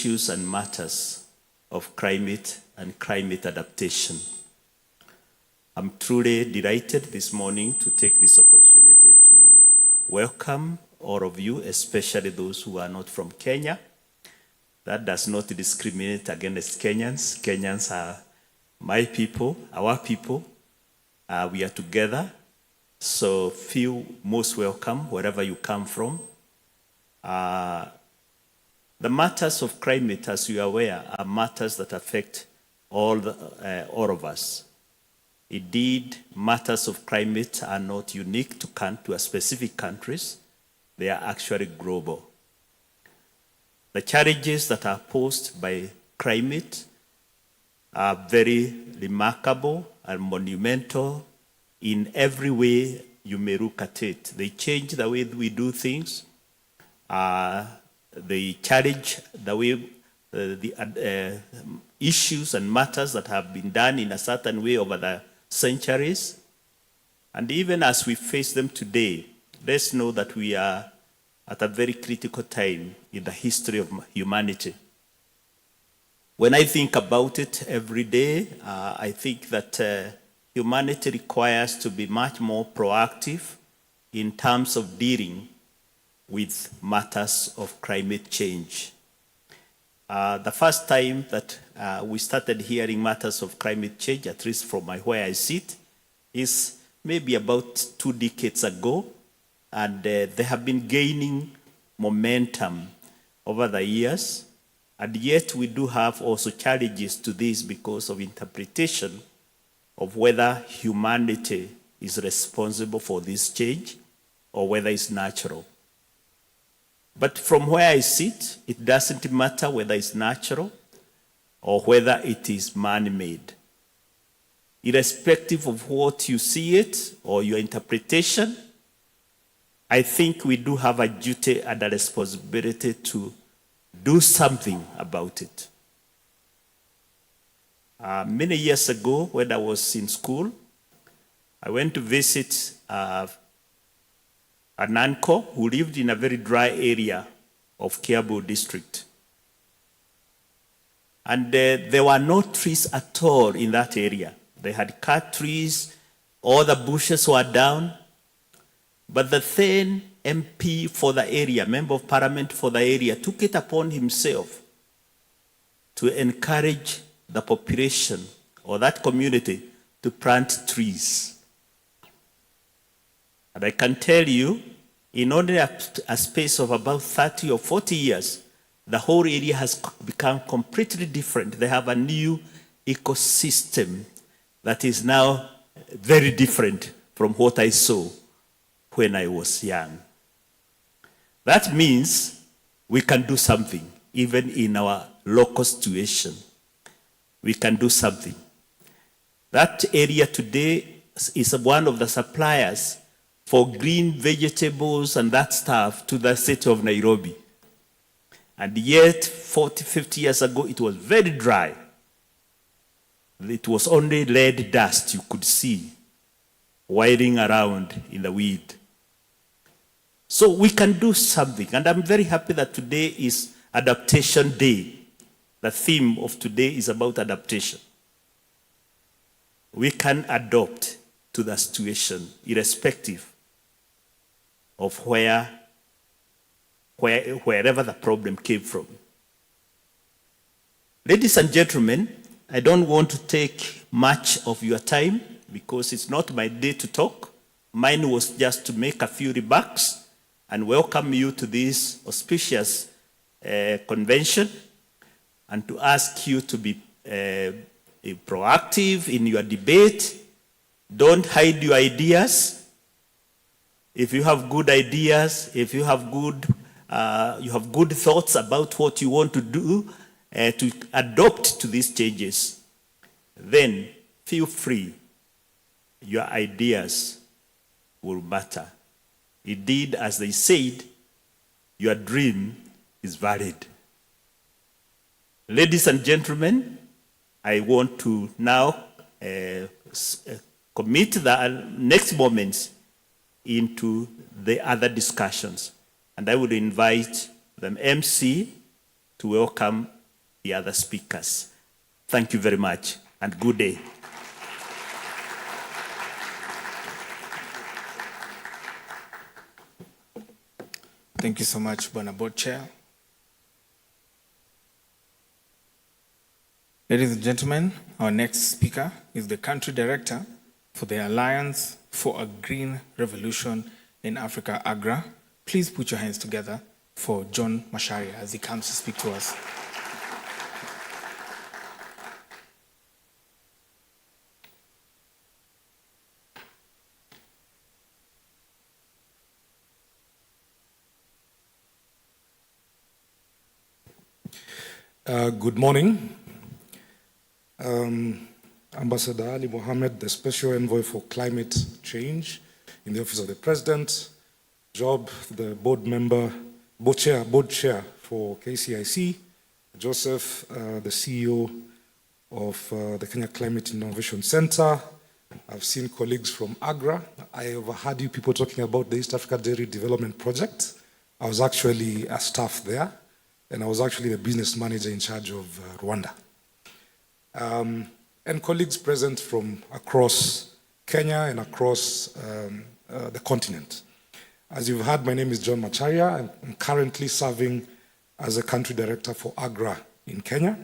issues and matters of climate and climate adaptation. I'm truly delighted this morning to take this opportunity to welcome all of you, especially those who are not from Kenya. That does not discriminate against Kenyans. Kenyans are my people, our people. We are together. So feel most welcome wherever you come from. The matters of climate, as you are aware, are matters that affect all of us. Indeed, matters of climate are not unique to specific countries. They are actually global. The challenges that are posed by climate are very remarkable and monumental in every way you may look at it. They change the way we do things. They challenge the way the issues and matters that have been done in a certain way over the centuries. And even as we face them today, let's know that we are at a very critical time in the history of humanity. When I think about it every day, I think that humanity requires to be much more proactive in terms of dealing with matters of climate change. The first time that we started hearing matters of climate change, at least from where I sit, is maybe about 2 decades ago. And they have been gaining momentum over the years. And yet we do have also challenges to this because of interpretation of whether humanity is responsible for this change or whether it's natural. But from where I sit, it doesn't matter whether it's natural or whether it is man-made. Irrespective of what you see it or your interpretation, I think we do have a duty and a responsibility to do something about it. Many years ago, when I was in school, I went to visit an uncle who lived in a very dry area of Kiambu district. And there were no trees at all in that area. They had cut trees, all the bushes were down. But the then MP for the area, Member of Parliament for the area, took it upon himself to encourage the population or that community to plant trees. And I can tell you, in only a space of about 30 or 40 years, the whole area has become completely different. They have a new ecosystem that is now very different from what I saw when I was young. That means we can do something, even in our local situation. We can do something. That area today is one of the suppliers for green vegetables and that stuff to the city of Nairobi. And yet, 40, 50 years ago, it was very dry. It was only red dust you could see whirling around in the weed. So we can do something. And I'm very happy that today is Adaptation Day. The theme of today is about adaptation. We can adapt to the situation, irrespective of wherever the problem came from. Ladies and gentlemen, I don't want to take much of your time because it's not my day to talk. Mine was just to make a few remarks and welcome you to this auspicious convention and to ask you to be proactive in your debate. Don't hide your ideas. If you have good ideas, if you have good thoughts about what you want to do to adopt to these changes, then feel free. Your ideas will matter. Indeed, as they said, your dream is valid. Ladies and gentlemen, I want to now commit the next moments into the other discussions. And I would invite the MC to welcome the other speakers. Thank you very much and good day. Thank you so much, Bwana Board Chair. Ladies and gentlemen, our next speaker is the Country Director for the Alliance for a Green Revolution in Africa, AGRA. Please put your hands together for John Macharia as he comes to speak to us. Good morning. Ambassador Ali Mohammed, the Special Envoy for Climate Change in the Office of the President, Job, the board chair for KCIC, Joseph, the CEO of the Kenya Climate Innovation Center. I've seen colleagues from AGRA. I overheard you people talking about the East Africa Dairy Development Project. I was actually a staff there, and I was actually the business manager in charge of Rwanda. And colleagues present from across Kenya and across the continent. As you've heard, my name is John Macharia. I'm currently serving as a country director for AGRA in Kenya.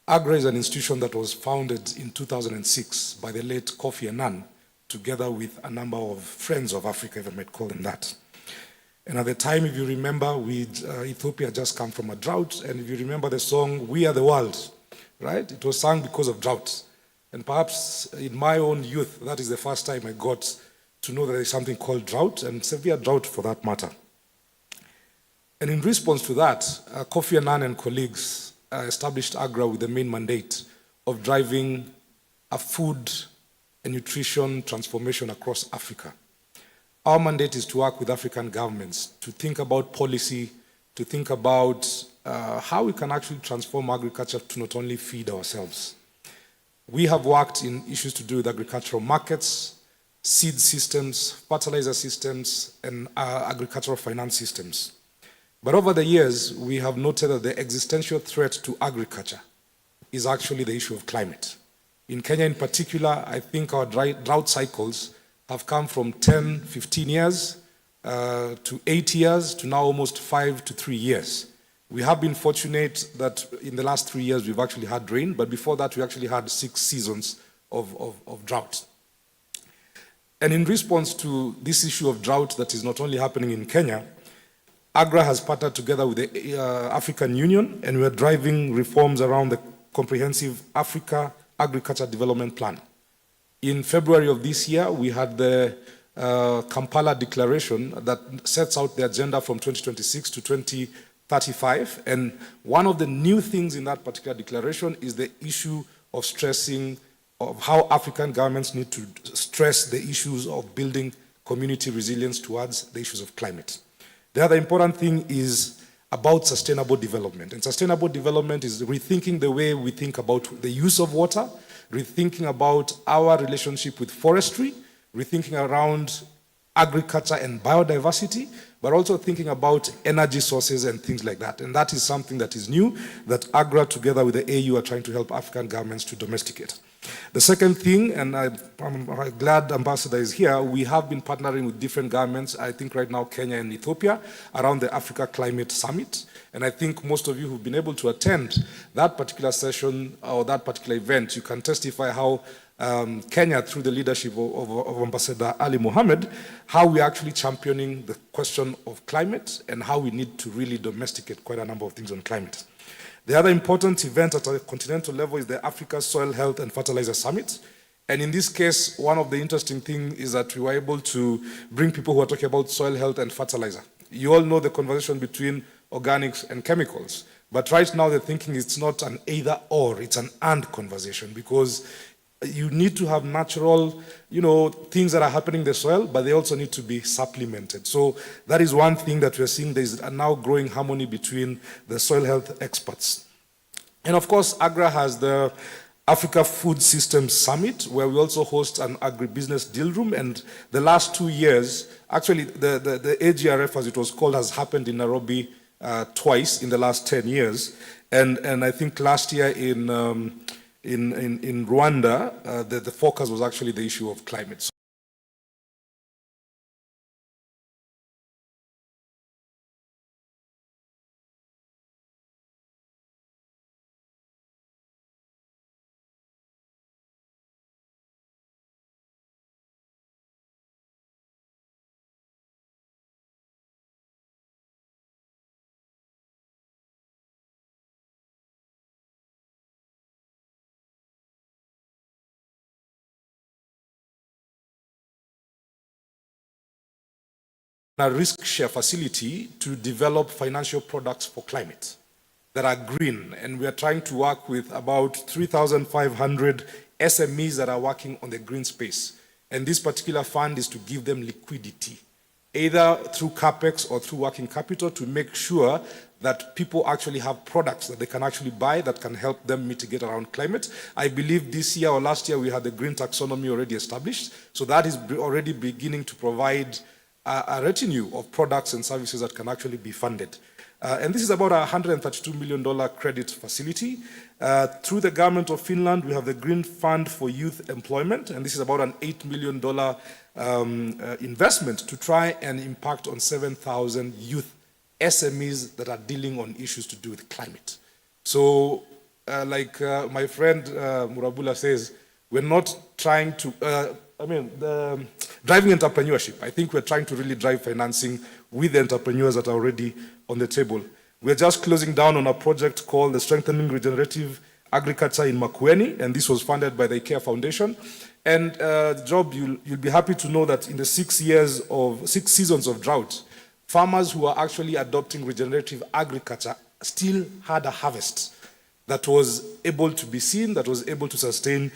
AGRA is an institution that was founded in 2006 by the late Kofi Annan, together with a number of friends of Africa, if I might call them that. And at the time, if you remember, Ethiopia just come from a drought, and if you remember the song, We Are the World, right? It was sung because of drought. And perhaps in my own youth, that is the first time I got to know that there is something called drought, and severe drought for that matter. And in response to that, Kofi Annan and colleagues established AGRA with the main mandate of driving a food and nutrition transformation across Africa. Our mandate is to work with African governments to think about policy, to think about how we can actually transform agriculture to not only feed ourselves. We have worked in issues to do with agricultural markets, seed systems, fertilizer systems, and agricultural finance systems. But over the years, we have noted that the existential threat to agriculture is actually the issue of climate. In Kenya in particular, I think our drought cycles have come from 10, 15 years to 8 years to now almost 5 to 3 years. We have been fortunate that in the last 3 years we've actually had rain, but before that we actually had 6 seasons of drought. And in response to this issue of drought that is not only happening in Kenya, AGRA has partnered together with the African Union, and we're driving reforms around the Comprehensive Africa Agriculture Development Plan. In February of this year, we had the Kampala Declaration that sets out the agenda from 2026 to 2035. And one of the new things in that particular declaration is the issue of stressing of how African governments need to stress the issues of building community resilience towards the issues of climate. The other important thing is about sustainable development. And sustainable development is rethinking the way we think about the use of water, rethinking about our relationship with forestry, rethinking around agriculture and biodiversity, but also thinking about energy sources and things like that. And that is something that is new that AGRA together with the AU are trying to help African governments to domesticate. The second thing, and I'm glad Ambassador is here, we have been partnering with different governments, I think right now Kenya and Ethiopia, around the Africa Climate Summit. And I think most of you who've been able to attend that particular session or that particular event, you can testify how Kenya, through the leadership of Ambassador Ali Mohammed, how we're actually championing the question of climate and how we need to really domesticate quite a number of things on climate. The other important event at a continental level is the Africa Soil Health and Fertilizer Summit. And in this case, one of the interesting things is that we were able to bring people who are talking about soil health and fertilizer. You all know the conversation between organics and chemicals. But right now, the thinking is it's not an either or, it's an and conversation, because you need to have natural, things that are happening in the soil, but they also need to be supplemented. So that is one thing that we're seeing. There's a now growing harmony between the soil health experts. And of course, AGRA has the Africa Food Systems Summit, where we also host an agribusiness deal room. And the last 2 years, actually the AGRF, as it was called, has happened in Nairobi twice in the last 10 years. And I think last year in Rwanda, the focus was actually the issue of climate. A risk share facility to develop financial products for climate that are green. And we are trying to work with about 3,500 SMEs that are working on the green space. And this particular fund is to give them liquidity, either through CapEx or through working capital, to make sure that people actually have products that they can actually buy that can help them mitigate around climate. I believe this year or last year we had the green taxonomy already established. So that is already beginning to provide a retinue of products and services that can actually be funded. And this is about a $132 million credit facility. Through the government of Finland, we have the Green Fund for Youth Employment, and this is about an $8 million investment to try and impact on 7,000 youth SMEs that are dealing on issues to do with climate. So, like my friend Murabula says, we're not trying to, driving entrepreneurship. I think we're trying to really drive financing with the entrepreneurs that are already on the table. We're just closing down on a project called the Strengthening Regenerative Agriculture in Makueni, and this was funded by the IKEA Foundation. And Job, you'll be happy to know that in the 6 seasons of drought, farmers who are actually adopting regenerative agriculture still had a harvest that was able to be seen, that was able to sustain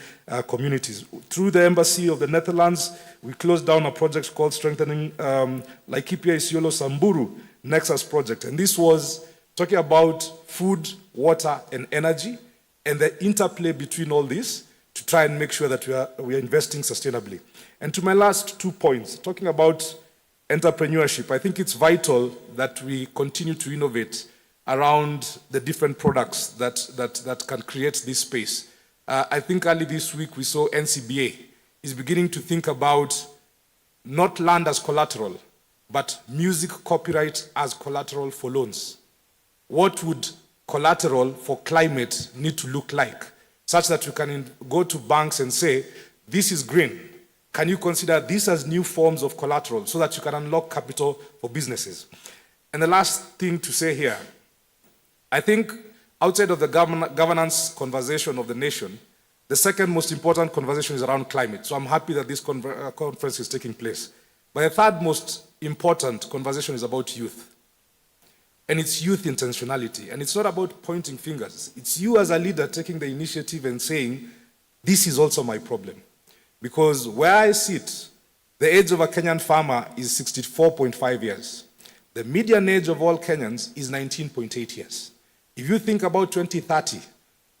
communities. Through the Embassy of the Netherlands, we closed down a project called Strengthening Laikipia Isiolo Samburu Nexus Project. And this was talking about food, water, and energy, and the interplay between all this to try and make sure that we are investing sustainably. And to my last 2 points, talking about entrepreneurship, I think it's vital that we continue to innovate around the different products that can create this space. I think early this week we saw NCBA is beginning to think about not land as collateral, but music copyright as collateral for loans. What would collateral for climate need to look like, such that you can go to banks and say, this is green. Can you consider this as new forms of collateral so that you can unlock capital for businesses? And the last thing to say here, I think outside of the governance conversation of the nation, the second most important conversation is around climate. So I'm happy that this conference is taking place. But the third most important conversation is about youth. And it's youth intentionality. And it's not about pointing fingers. It's you as a leader taking the initiative and saying, this is also my problem. Because where I sit, the age of a Kenyan farmer is 64.5 years. The median age of all Kenyans is 19.8 years. If you think about 2030,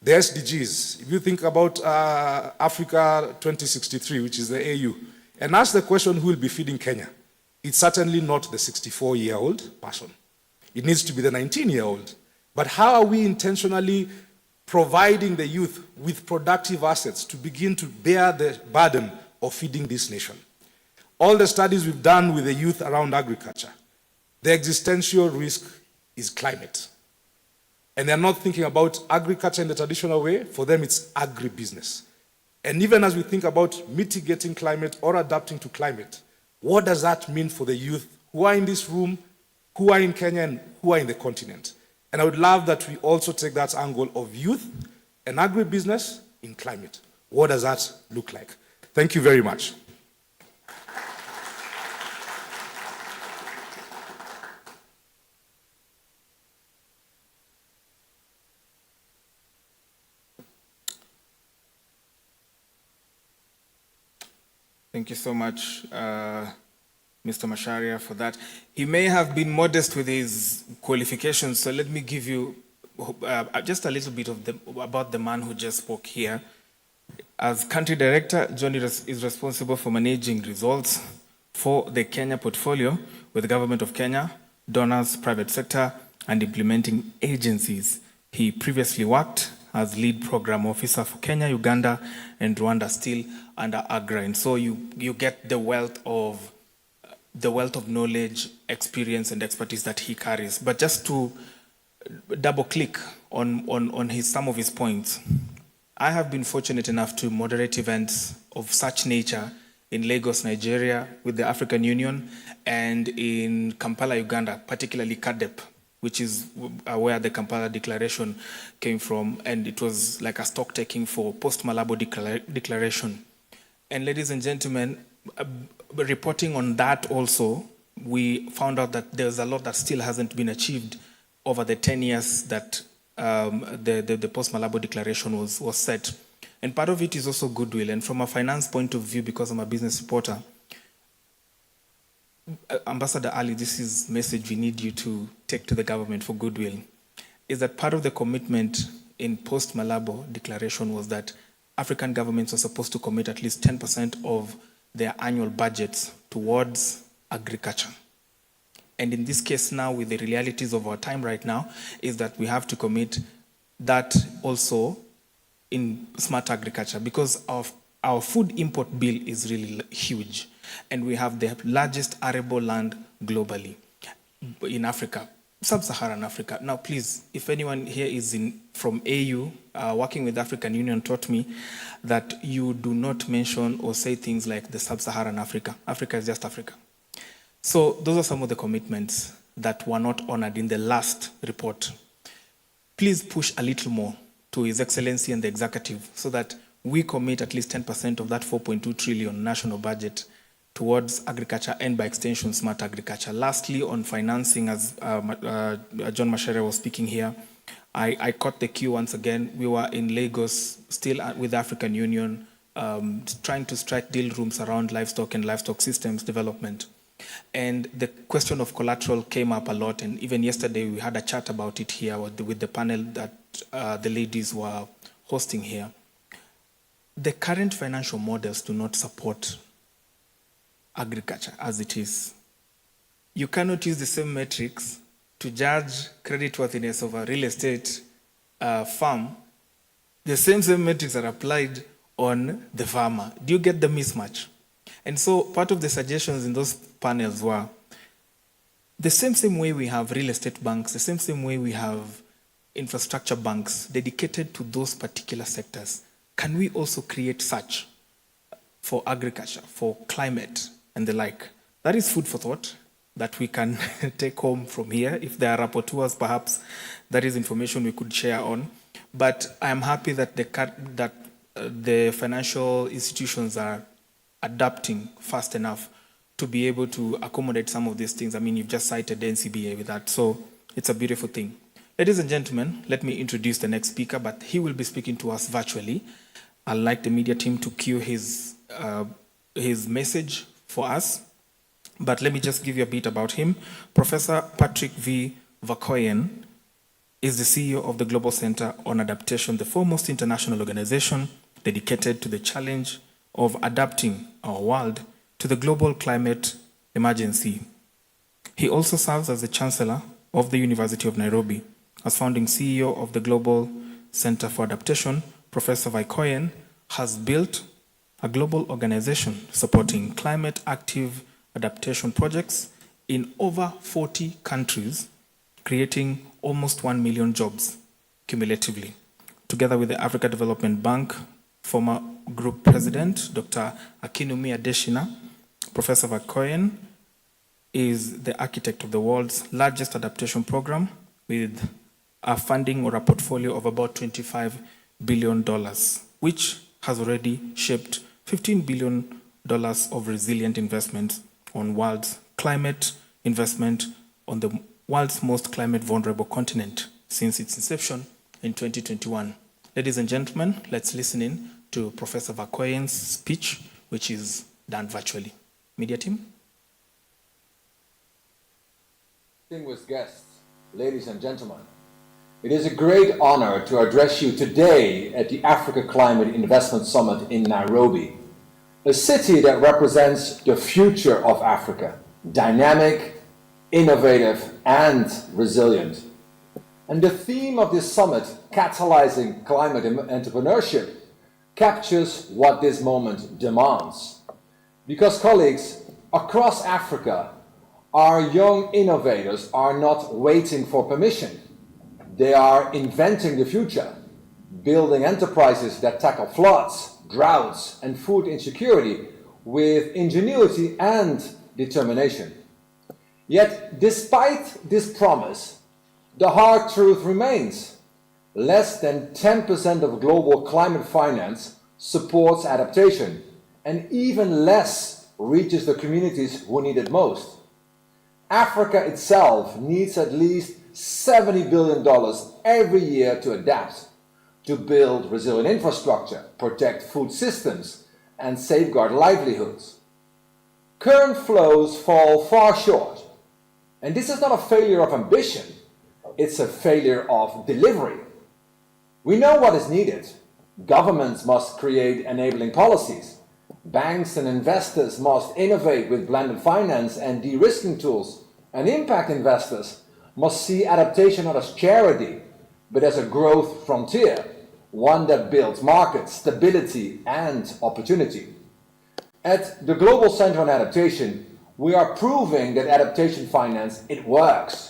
the SDGs, if you think about Africa 2063, which is the AU, and ask the question who will be feeding Kenya, it's certainly not the 64-year-old person. It needs to be the 19-year-old. But how are we intentionally providing the youth with productive assets to begin to bear the burden of feeding this nation? All the studies we've done with the youth around agriculture, the existential risk is climate. And they're not thinking about agriculture in the traditional way. For them, it's agribusiness. And even as we think about mitigating climate or adapting to climate, what does that mean for the youth who are in this room, who are in Kenya, and who are in the continent? And I would love that we also take that angle of youth and agribusiness in climate. What does that look like? Thank you very much. Thank you so much, Mr. Macharia, for that. He may have been modest with his qualifications, so let me give you just a little bit about the man who just spoke here. As country director, John is responsible for managing results for the Kenya portfolio with the government of Kenya, donors, private sector, and implementing agencies. He previously worked as lead program officer for Kenya, Uganda, and Rwanda, still under AGRA. And so you get the wealth of knowledge, experience, and expertise that he carries. But just to double click on some of his points, I have been fortunate enough to moderate events of such nature in Lagos, Nigeria, with the African Union, and in Kampala, Uganda, particularly KADEP, which is where the Kampala Declaration came from, and it was like a stock taking for post-Malabo Declaration. And ladies and gentlemen, reporting on that also, we found out that there's a lot that still hasn't been achieved over the 10 years that the post-Malabo Declaration was set. And part of it is also goodwill. And from a finance point of view, because I'm a business reporter, Ambassador Ali, this is a message we need you to take to the government for goodwill, is that part of the commitment in post-Malabo Declaration was that African governments are supposed to commit at least 10% of their annual budgets towards agriculture. And in this case now, with the realities of our time right now, is that we have to commit that also in smart agriculture, because our food import bill is really huge. And we have the largest arable land globally in Africa, sub-Saharan Africa. Now, please, if anyone here is from AU, working with the African Union, taught me that you do not mention or say things like the sub-Saharan Africa. Africa is just Africa. So those are some of the commitments that were not honored in the last report. Please push a little more to His Excellency and the executive so that we commit at least 10% of that 4.2 trillion national budget towards agriculture and by extension smart agriculture. Lastly, on financing, as John Macharia was speaking here, I caught the cue once again. We were in Lagos, still with the African Union, trying to strike deal rooms around livestock and livestock systems development. And the question of collateral came up a lot, and even yesterday we had a chat about it here with the panel that the ladies were hosting here. The current financial models do not support agriculture as it is. You cannot use the same metrics to judge creditworthiness of a real estate farm. The same metrics are applied on the farmer. Do you get the mismatch? And so part of the suggestions in those panels were the same way we have real estate banks, the same way we have infrastructure banks dedicated to those particular sectors. Can we also create such for agriculture, for climate, and the like? That is food for thought that we can take home from here. If there are rapporteurs, perhaps that is information we could share on. But I am happy that the financial institutions are adapting fast enough to be able to accommodate some of these things. I mean, you've just cited the NCBA with that, so it's a beautiful thing. Ladies and gentlemen, let me introduce the next speaker, but he will be speaking to us virtually. I'd like the media team to cue his message for us, but let me just give you a bit about him. Professor Patrick V. Vakoyen is the CEO of the Global Center on Adaptation, the foremost international organization dedicated to the challenge of adapting our world to the global climate emergency. He also serves as the Chancellor of the University of Nairobi. As founding CEO of the Global Center for Adaptation, Professor Vakoyen has built a global organization supporting climate-active adaptation projects in over 40 countries, creating almost 1 million jobs cumulatively. Together with the Africa Development Bank, former Group President, Dr. Akinwumi Adesina, Professor Vakoyen is the architect of the world's largest adaptation program with a funding or a portfolio of about $25 billion, which has already shaped $15 billion of resilient investment on world's climate investment on the world's most climate vulnerable continent since its inception in 2021. Ladies and gentlemen, let's listen in to Professor Vakoyen's speech, which is done virtually. Media team. Distinguished guests, ladies and gentlemen, it is a great honor to address you today at the Africa Climate Investment Summit in Nairobi, a city that represents the future of Africa, dynamic, innovative, and resilient. And the theme of this summit, Catalyzing Climate Entrepreneurship, captures what this moment demands. Because, colleagues, across Africa, our young innovators are not waiting for permission. They are inventing the future, building enterprises that tackle floods, droughts, and food insecurity with ingenuity and determination. Yet, despite this promise, the hard truth remains. Less than 10% of global climate finance supports adaptation, and even less reaches the communities who need it most. Africa itself needs at least $70 billion every year to adapt, to build resilient infrastructure, protect food systems, and safeguard livelihoods. Current flows fall far short, and this is not a failure of ambition, it's a failure of delivery. We know what is needed. Governments must create enabling policies. Banks and investors must innovate with blended finance and de-risking tools. And impact investors must see adaptation not as charity, but as a growth frontier, one that builds markets, stability, and opportunity. At the Global Center on Adaptation, we are proving that adaptation finance, it works.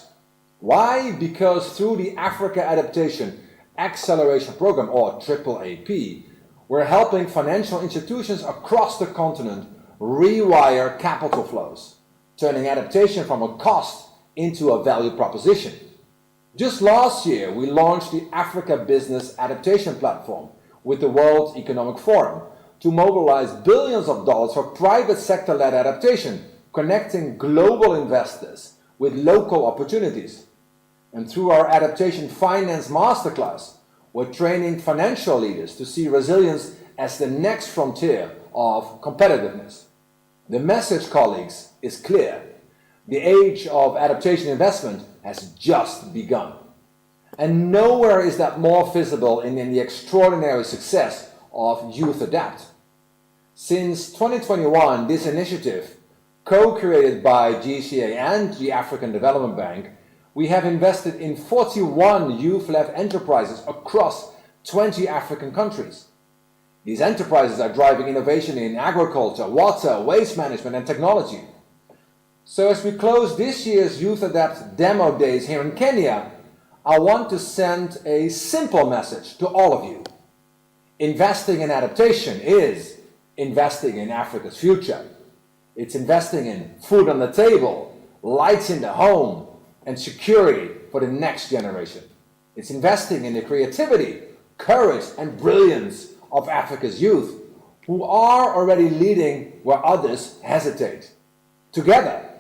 Why? Because through the Africa Adaptation Acceleration Program, or AAAP, we're helping financial institutions across the continent rewire capital flows, turning adaptation from a cost into a value proposition. Just last year, we launched the Africa Business Adaptation Platform with the World Economic Forum to mobilize billions of dollars for private sector-led adaptation, connecting global investors with local opportunities. And through our Adaptation Finance Masterclass, we're training financial leaders to see resilience as the next frontier of competitiveness. The message, colleagues, is clear. The age of adaptation investment has just begun. And nowhere is that more visible than in the extraordinary success of Youth Adapt. Since 2021, this initiative, co-created by GCA and the African Development Bank, we have invested in 41 youth-led enterprises across 20 African countries. These enterprises are driving innovation in agriculture, water, waste management, and technology. So as we close this year's Youth Adapt Demo Days here in Kenya, I want to send a simple message to all of you. Investing in adaptation is investing in Africa's future. It's investing in food on the table, lights in the home, and security for the next generation. It's investing in the creativity, courage, and brilliance of Africa's youth, who are already leading where others hesitate. Together,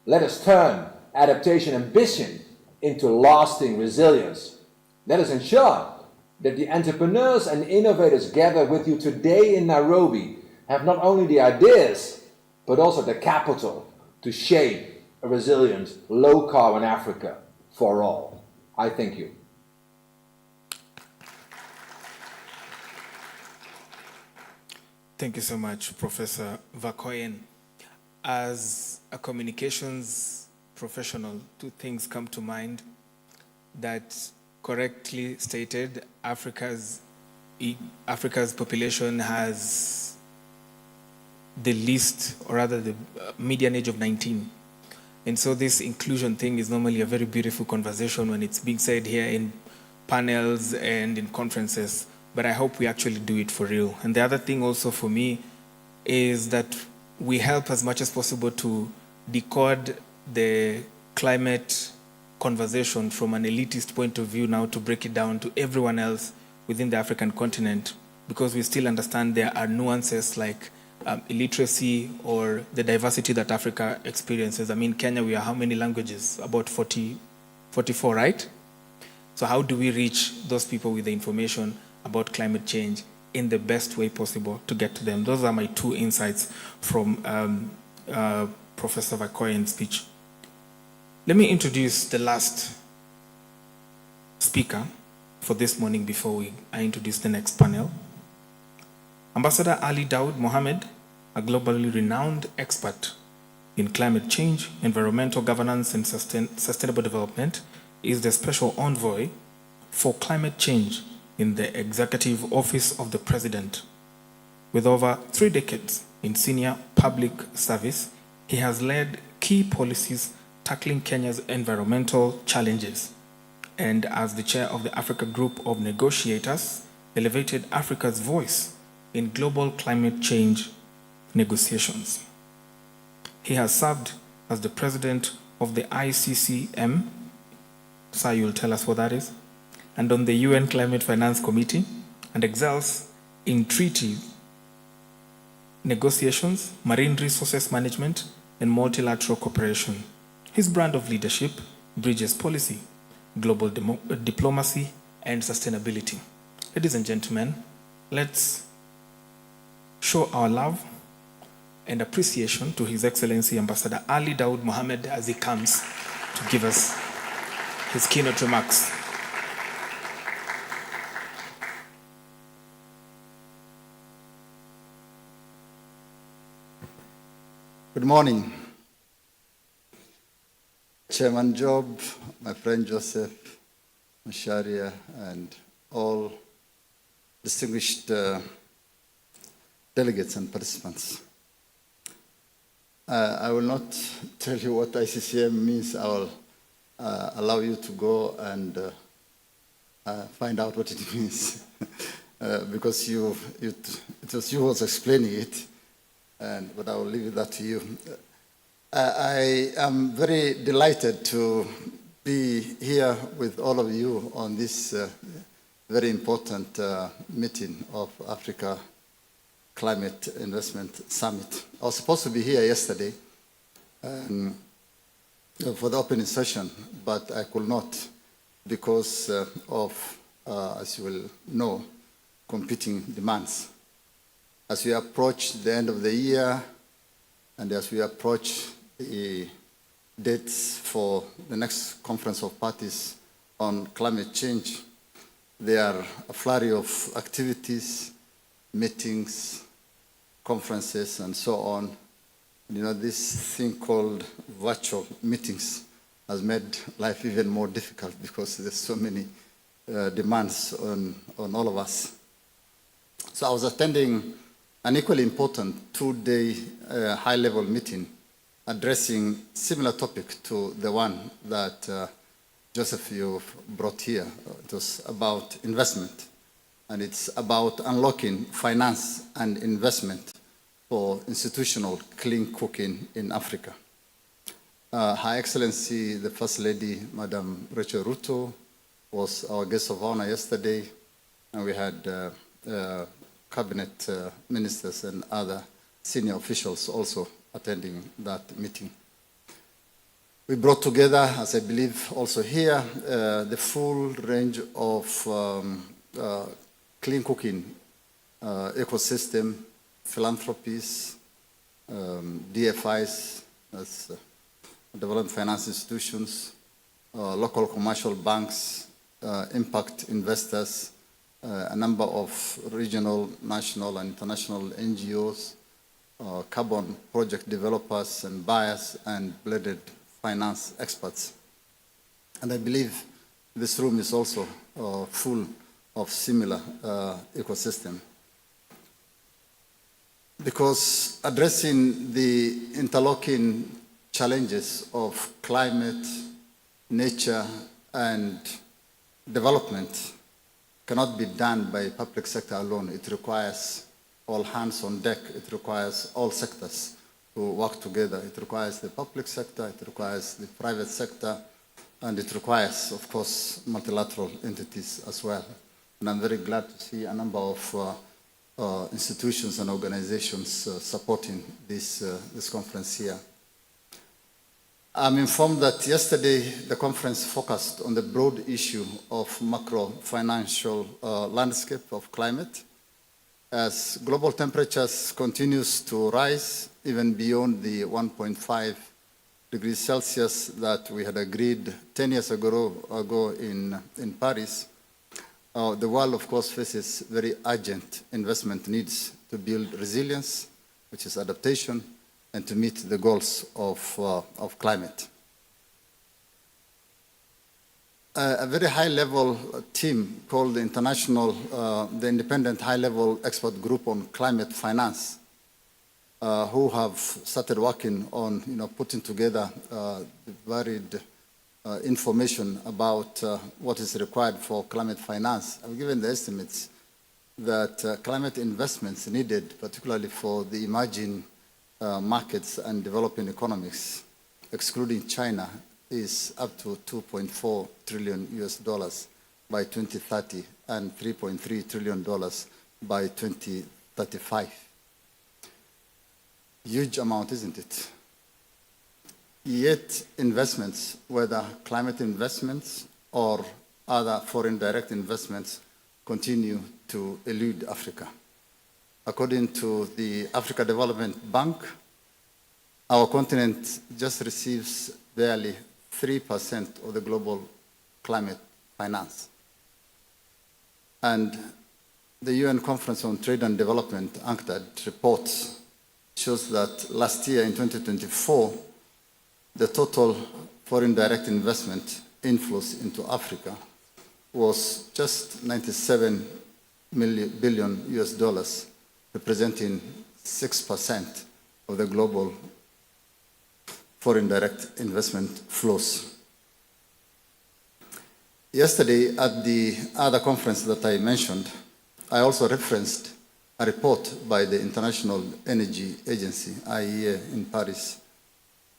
let us turn adaptation ambition into lasting resilience. Let us ensure that the entrepreneurs and innovators gathered with you today in Nairobi have not only the ideas, but also the capital to shape a resilient, low-carbon Africa for all. I thank you. Thank you so much, Professor Vakoyen. As a communications professional, two things come to mind that correctly stated, Africa's population has the least, or rather the median age of 19. And so this inclusion thing is normally a very beautiful conversation when it's being said here in panels and in conferences, but I hope we actually do it for real. And the other thing also for me is that we help as much as possible to decode the climate conversation from an elitist point of view now to break it down to everyone else within the African continent, because we still understand there are nuances like illiteracy or the diversity that Africa experiences. I mean, Kenya, we are how many languages? About 44, right? So how do we reach those people with the information about climate change in the best way possible to get to them? Those are my two insights from Professor Vakoyen's speech. Let me introduce the last speaker for this morning before I introduce the next panel. Ambassador Ali Daud Mohamed, a globally renowned expert in climate change, environmental governance, and sustainable development, is the Special Envoy for Climate Change in the Executive Office of the President. With over 3 decades in senior public service, he has led key policies tackling Kenya's environmental challenges, and as the chair of the Africa Group of Negotiators, elevated Africa's voice in global climate change negotiations. He has served as the president of the ICCM, sir, you'll tell us what that is, and on the UN Climate Finance Committee, and excels in treaty negotiations, marine resources management, and multilateral cooperation. His brand of leadership bridges policy, global diplomacy, and sustainability. Ladies and gentlemen, let's show our love and appreciation to His Excellency Ambassador Ali Daud Mohammed as he comes to give us his keynote remarks. Good morning. Chairman Job, my friend Joseph, Macharia, and all distinguished delegates and participants. I will not tell you what ICCM means. I will allow you to go and find out what it means because it was you who was explaining it, but I will leave that to you. I am very delighted to be here with all of you on this very important meeting of Africa Climate Investment Summit. I was supposed to be here yesterday for the opening session, but I could not because of, as you will know, competing demands. As we approach the end of the year and as we approach the dates for the next conference of parties on climate change, there are a flurry of activities, meetings, conferences, and so on. You know, this thing called virtual meetings has made life even more difficult because there's so many demands on all of us. So I was attending an equally important 2-day high-level meeting addressing similar topic to the one that Joseph, you brought here. It was about investment, and it's about unlocking finance and investment for institutional clean cooking in Africa. Her Excellency, the First Lady, Madam Rachel Ruto, was our guest of honor yesterday, and we had cabinet ministers and other senior officials also attending that meeting. We brought together, as I believe also here, the full range of clean cooking ecosystem, philanthropies, DFIs, that's development finance institutions, local commercial banks, impact investors, a number of regional, national, and international NGOs, carbon project developers and buyers, and blended finance experts. And I believe this room is also full of similar ecosystem. Because addressing the interlocking challenges of climate, nature, and development cannot be done by public sector alone. It requires all hands on deck. It requires all sectors to work together. It requires the public sector, it requires the private sector, and it requires, of course, multilateral entities as well. And I'm very glad to see a number of institutions and organizations supporting this conference here. I'm informed that yesterday the conference focused on the broad issue of macro-financial landscape of climate. As global temperatures continues to rise, even beyond the 1.5 degrees Celsius that we had agreed 10 years ago in Paris, the world, of course, faces very urgent investment needs to build resilience, which is adaptation, and to meet the goals of climate. a very high-level team called the the Independent High-Level Expert Group on Climate Finance, who have started working on, putting together varied information about what is required for climate finance. I've given the estimates that climate investments needed, particularly for the emerging markets and developing economies, excluding China, is up to $2.4 trillion by 2030 and $3.3 trillion by 2035. Huge amount, isn't it? Yet investments, whether climate investments or other foreign direct investments, continue to elude Africa. According to the Africa Development Bank, our continent just receives barely 3% of the global climate finance. And the UN Conference on Trade and Development, UNCTAD, report shows that last year in 2024, the total foreign direct investment inflows into Africa was just $97 billion, representing 6% of the global foreign direct investment flows. Yesterday, at the other conference that I mentioned, I also referenced a report by the International Energy Agency, IEA, in Paris,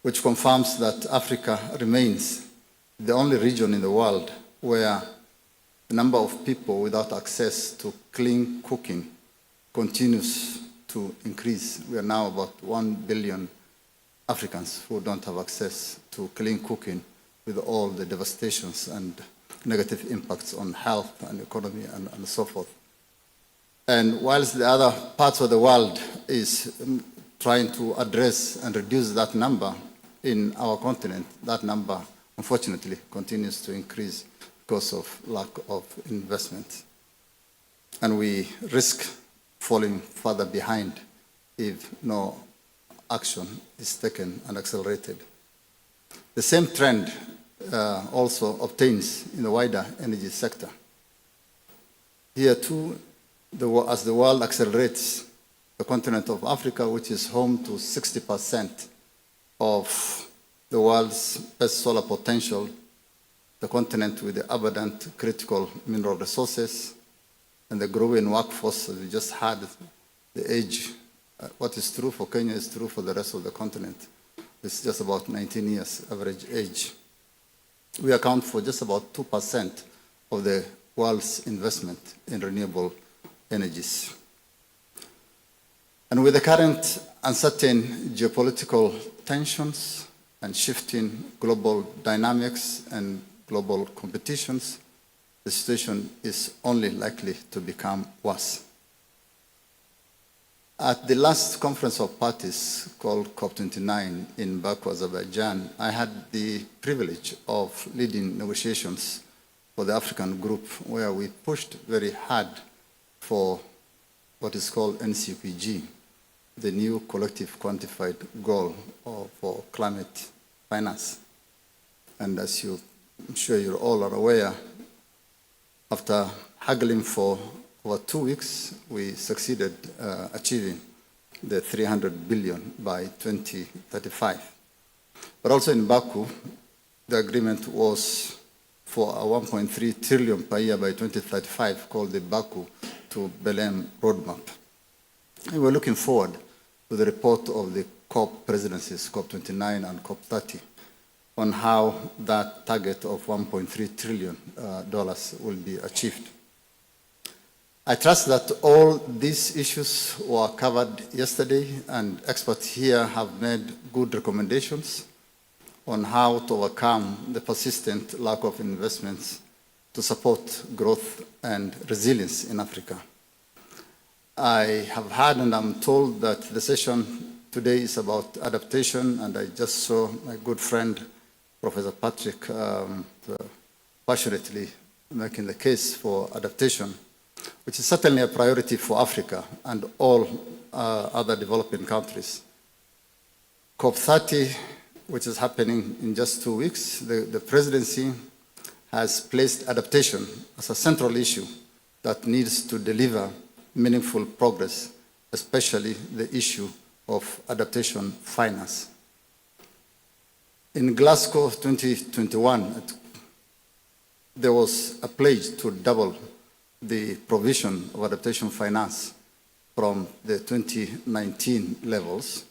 which confirms that Africa remains the only region in the world where the number of people without access to clean cooking continues to increase. We are now about 1 billion Africans who don't have access to clean cooking, with all the devastations and negative impacts on health and economy and so forth. And whilst the other parts of the world is trying to address and reduce that number, in our continent, that number, unfortunately, continues to increase because of lack of investment. And we risk falling further behind if no action is taken and accelerated. The same trend also obtains in the wider energy sector. Here too, as the world accelerates, the continent of Africa, which is home to 60% of the world's best solar potential, the continent with the abundant critical mineral resources, and the growing workforce, as we just had, the age. What is true for Kenya is true for the rest of the continent. It's just about 19 years average age. We account for just about 2% of the world's investment in renewable energies. And with the current uncertain geopolitical tensions and shifting global dynamics and global competitions, the situation is only likely to become worse. At the last conference of parties called COP29 in Baku, Azerbaijan, I had the privilege of leading negotiations for the African group, where we pushed very hard for what is called NCPG, the new collective quantified goal for climate finance. And as I'm sure you all are aware, after haggling for over 2 weeks, we succeeded achieving the 300 billion by 2035. But also in Baku, the agreement was for a 1.3 trillion per year by 2035, called the Baku to Belém roadmap. And we're looking forward to the report of the COP presidencies, COP29 and COP30, on how that target of $1.3 trillion will be achieved. I trust that all these issues were covered yesterday, and experts here have made good recommendations on how to overcome the persistent lack of investments to support growth and resilience in Africa. I have heard and I'm told that the session today is about adaptation, and I just saw my good friend, Professor Patrick, passionately making the case for adaptation, which is certainly a priority for Africa and all other developing countries. COP30, which is happening in just 2 weeks, the presidency has placed adaptation as a central issue that needs to deliver meaningful progress, especially the issue of adaptation finance. In Glasgow 2021, there was a pledge to double the provision of adaptation finance from the 2019 levels.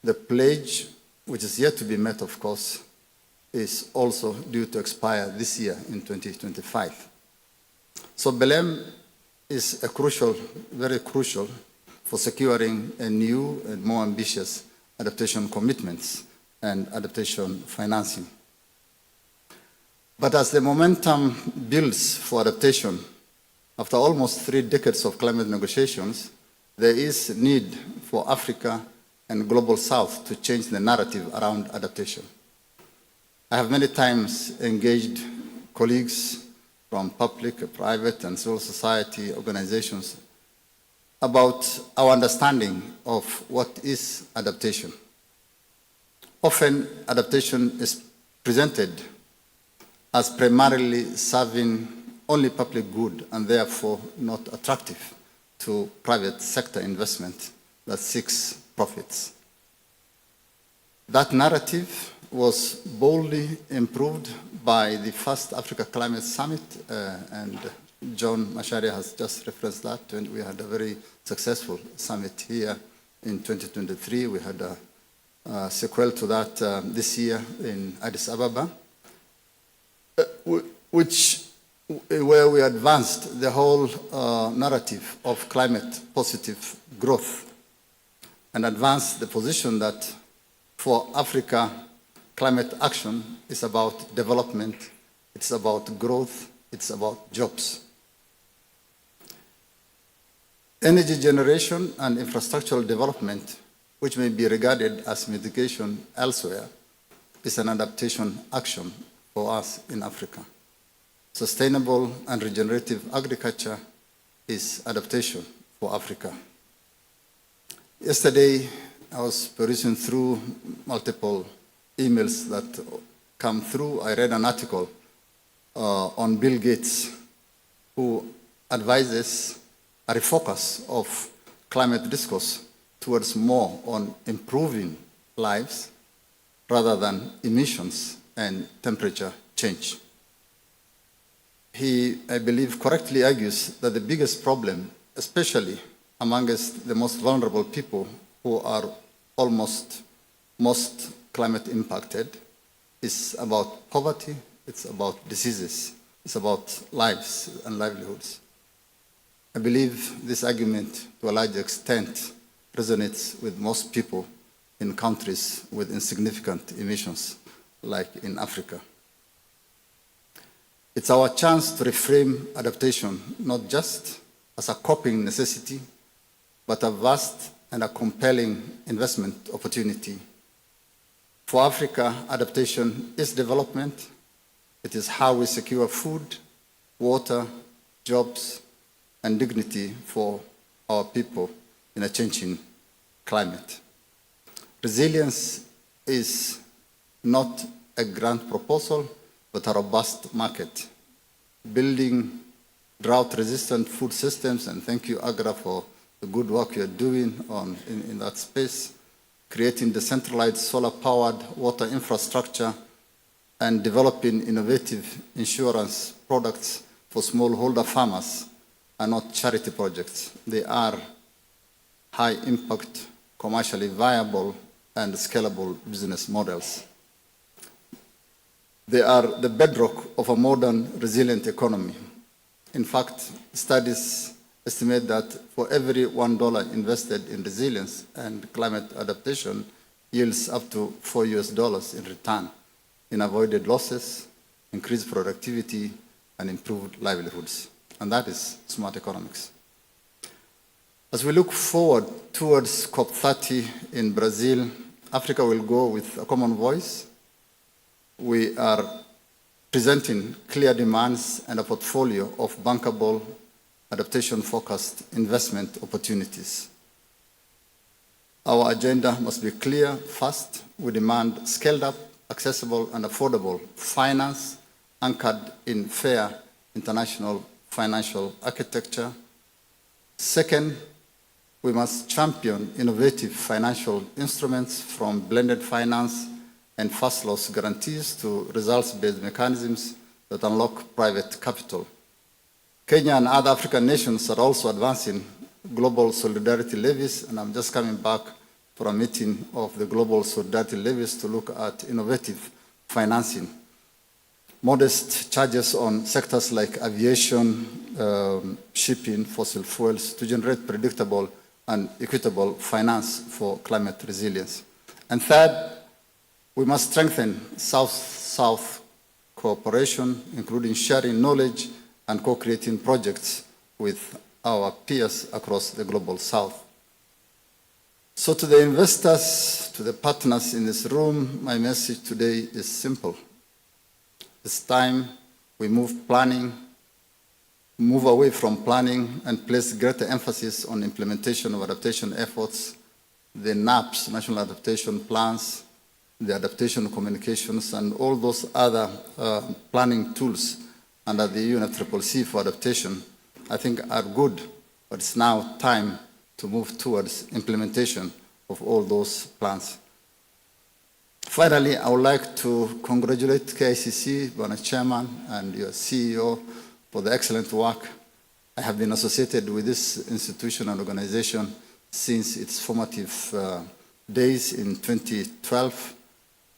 The pledge, which is yet to be met, of course, is also due to expire this year in 2025. So Belém is a crucial, very crucial, for securing a new and more ambitious adaptation commitments and adaptation financing. But as the momentum builds for adaptation, after almost 3 decades of climate negotiations, there is need for Africa and Global South to change the narrative around adaptation. I have many times engaged colleagues from public, private, and civil society organizations about our understanding of what is adaptation. Often, adaptation is presented as primarily serving only public good and therefore not attractive to private sector investment that seeks profits. That narrative was boldly improved by the first Africa Climate Summit, and John Macharia has just referenced that. We had a very successful summit here in 2023. We had a sequel to that this year in Addis Ababa, where we advanced the whole narrative of climate positive growth and advanced the position that for Africa, climate action is about development, it's about growth, it's about jobs. Energy generation and infrastructural development, which may be regarded as mitigation elsewhere, is an adaptation action for us in Africa. Sustainable and regenerative agriculture is adaptation for Africa. Yesterday, I was perusing through multiple emails that come through. I read an article on Bill Gates, who advises a refocus of climate discourse towards more on improving lives rather than emissions and temperature change. He, I believe, correctly argues that the biggest problem, especially amongst the most vulnerable people who are almost most climate impacted, is about poverty, it's about diseases, it's about lives and livelihoods. I believe this argument, to a large extent, resonates with most people in countries with insignificant emissions, like in Africa. It's our chance to reframe adaptation, not just as a coping necessity, but a vast and a compelling investment opportunity. For Africa, adaptation is development. It is how we secure food, water, jobs, and dignity for our people in a changing climate. Resilience is not a grand proposal, but a robust market. Building drought-resistant food systems, and thank you, Agra, for the good work you're doing in that space, creating decentralized solar-powered water infrastructure, and developing innovative insurance products for smallholder farmers are not charity projects. They are high-impact, commercially viable, and scalable business models. They are the bedrock of a modern, resilient economy. In fact, studies estimate that for every $1 invested in resilience and climate adaptation yields up to $4 in return in avoided losses, increased productivity, and improved livelihoods. And that is smart economics. As we look forward towards COP30 in Brazil, Africa will go with a common voice. We are presenting clear demands and a portfolio of bankable, adaptation-focused investment opportunities. Our agenda must be clear. First, we demand scaled-up, accessible, and affordable finance anchored in fair international financial architecture. Second, we must champion innovative financial instruments from blended finance and first loss guarantees to results-based mechanisms that unlock private capital. Kenya and other African nations are also advancing global solidarity levies, and I'm just coming back for a meeting of the global solidarity levies to look at innovative financing. Modest charges on sectors like aviation, shipping, fossil fuels to generate predictable and equitable finance for climate resilience. And third, we must strengthen South-South cooperation, including sharing knowledge and co-creating projects with our peers across the global South. So to the investors, to the partners in this room, my message today is simple. It's time we move away from planning and place greater emphasis on implementation of adaptation efforts, the NAPS, National Adaptation Plans, the adaptation communications, and all those other planning tools under the UNFCCC for adaptation, I think are good, but it's now time to move towards implementation of all those plans. Finally, I would like to congratulate KICC, Bwana Chairman, and your CEO for the excellent work. I have been associated with this institution and organization since its formative days in 2012.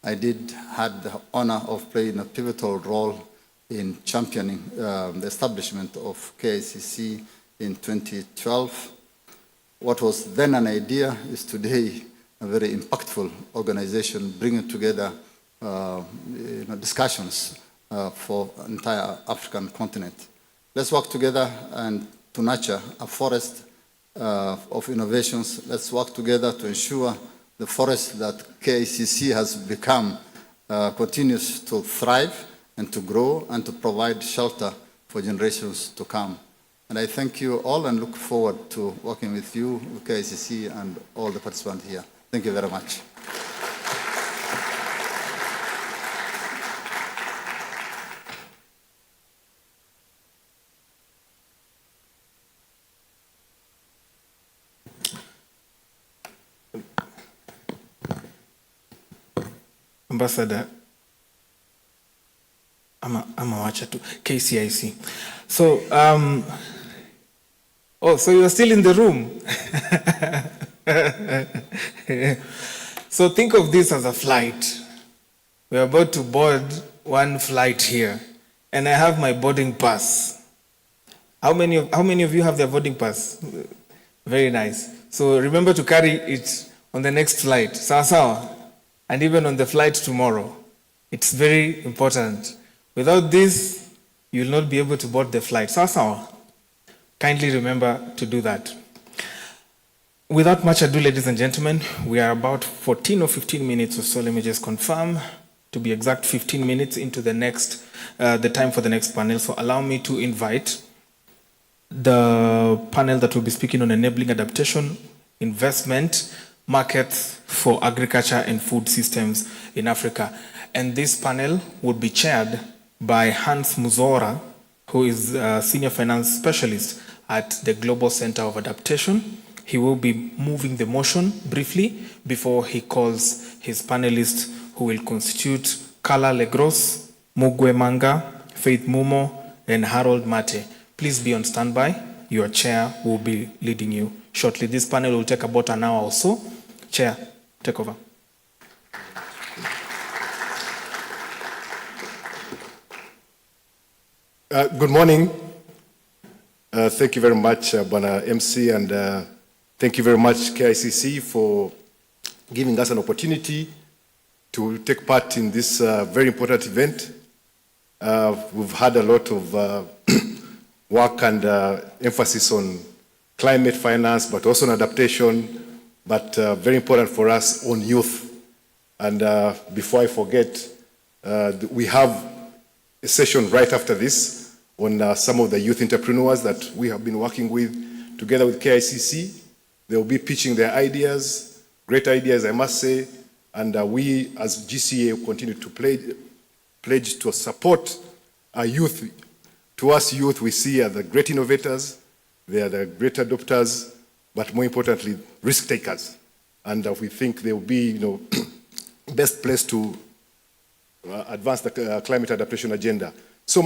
I had the honor of playing a pivotal role in championing the establishment of KICC in 2012. What was then an idea is today a very impactful organization bringing together discussions for the entire African continent. Let's work together and to nurture a forest of innovations. Let's work together to ensure the forest that KICC has become continues to thrive and to grow and to provide shelter for generations to come. And I thank you all and look forward to working with you, with KICC, and all the participants here. Thank you very much. Ambassador, ama wacha tu KCIC. So, so you're still in the room. So think of this as a flight. We're about to board one flight here, and I have my boarding pass. How many of you have their boarding pass? Very nice. So remember to carry it on the next flight. Sawa. And even on the flight tomorrow. It's very important. Without this, you'll not be able to board the flight. Sawa. Kindly remember to do that. Without much ado, ladies and gentlemen, we are about 14 or 15 minutes or so. Let me just confirm. To be exact, 15 minutes into the next, the time for the next panel. So allow me to invite the panel that will be speaking on enabling adaptation, investment, markets for agriculture and food systems in Africa. And this panel would be chaired by Hans Muzora, who is a senior finance specialist at the Global Center of Adaptation. He will be moving the motion briefly before he calls his panelists, who will constitute Kala Legros, Mugwe Manga, Faith Mumo, and Harold Mate. Please be on standby. Your chair will be leading you shortly. This panel will take about an hour or so. Chair, take over. Good morning. Thank you very much, Bwana MC, and thank you very much, KICC, for giving us an opportunity to take part in this very important event. We've had a lot of work and emphasis on climate finance, but also on adaptation, but very important for us on youth. And before I forget, we have a session right after this on some of the youth entrepreneurs that we have been working with together with KICC. They will be pitching their ideas, great ideas, I must say, and we as GCA will continue to pledge to support youth, to us youth, we see are the great innovators, they are the great adopters, but more importantly, risk takers. And we think they will be, best placed to advance the climate adaptation agenda. So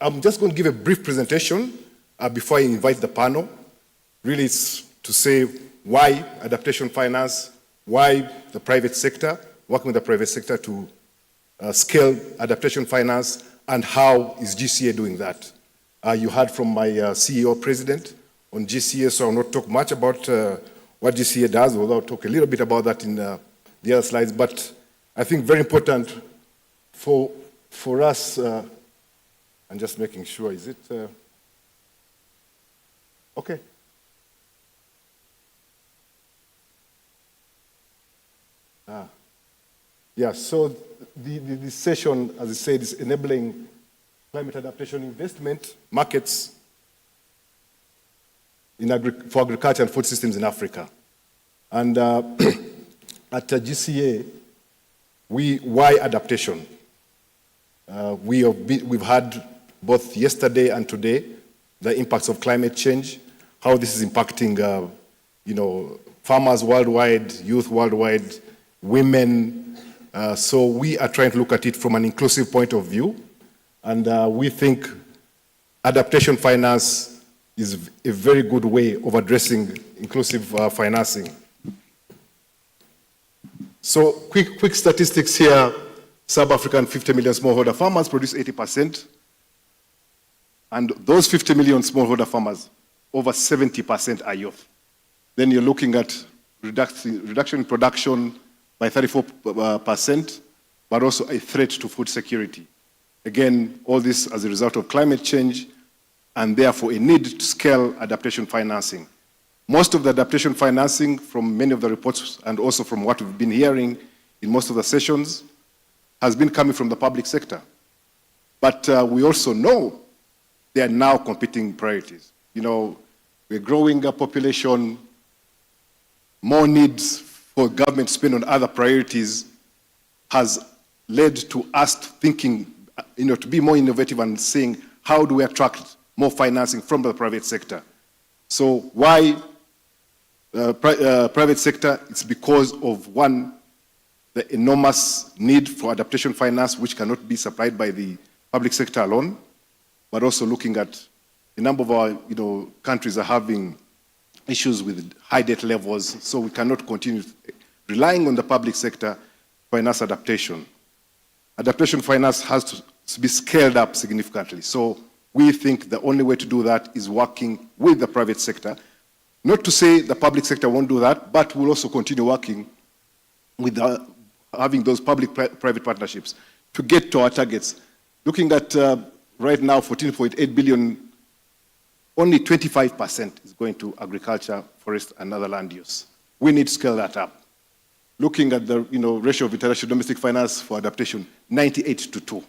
I'm just going to give a brief presentation before I invite the panel. Really, it's to say why adaptation finance, why the private sector, working with the private sector to scale adaptation finance, and how is GCA doing that. You heard from my CEO president on GCA, so I'll not talk much about what GCA does, although I'll talk a little bit about that in the other slides. But I think very important for us, I'm just making sure, is it, okay. Yeah, so the session, as I said, is enabling climate adaptation investment markets for agriculture and food systems in Africa. And at GCA, why adaptation? We've had both yesterday and today the impacts of climate change, how this is impacting, farmers worldwide, youth worldwide, women. So we are trying to look at it from an inclusive point of view. And we think adaptation finance is a very good way of addressing inclusive financing. So quick statistics here. Sub-African 50 million smallholder farmers produce 80%. And those 50 million smallholder farmers, over 70% are youth. Then you're looking at reduction in production by 34%, but also a threat to food security. Again, all this as a result of climate change, and therefore a need to scale adaptation financing. Most of the adaptation financing, from many of the reports and also from what we've been hearing in most of the sessions, has been coming from the public sector. But we also know there are now competing priorities. We're growing a population, more needs for government to spend on other priorities has led to us thinking, to be more innovative and saying, how do we attract more financing from the private sector? So why private sector? It's because of, one, the enormous need for adaptation finance, which cannot be supplied by the public sector alone, but also looking at a number of our countries are having issues with high debt levels, so we cannot continue relying on the public sector finance adaptation. Adaptation finance has to be scaled up significantly. So we think the only way to do that is working with the private sector. Not to say the public sector won't do that, but we'll also continue working with having those public-private partnerships to get to our targets. Looking at right now, 14.8 billion, only 25% is going to agriculture, forest, and other land use. We need to scale that up. Looking at the ratio of international domestic finance for adaptation, 98:2.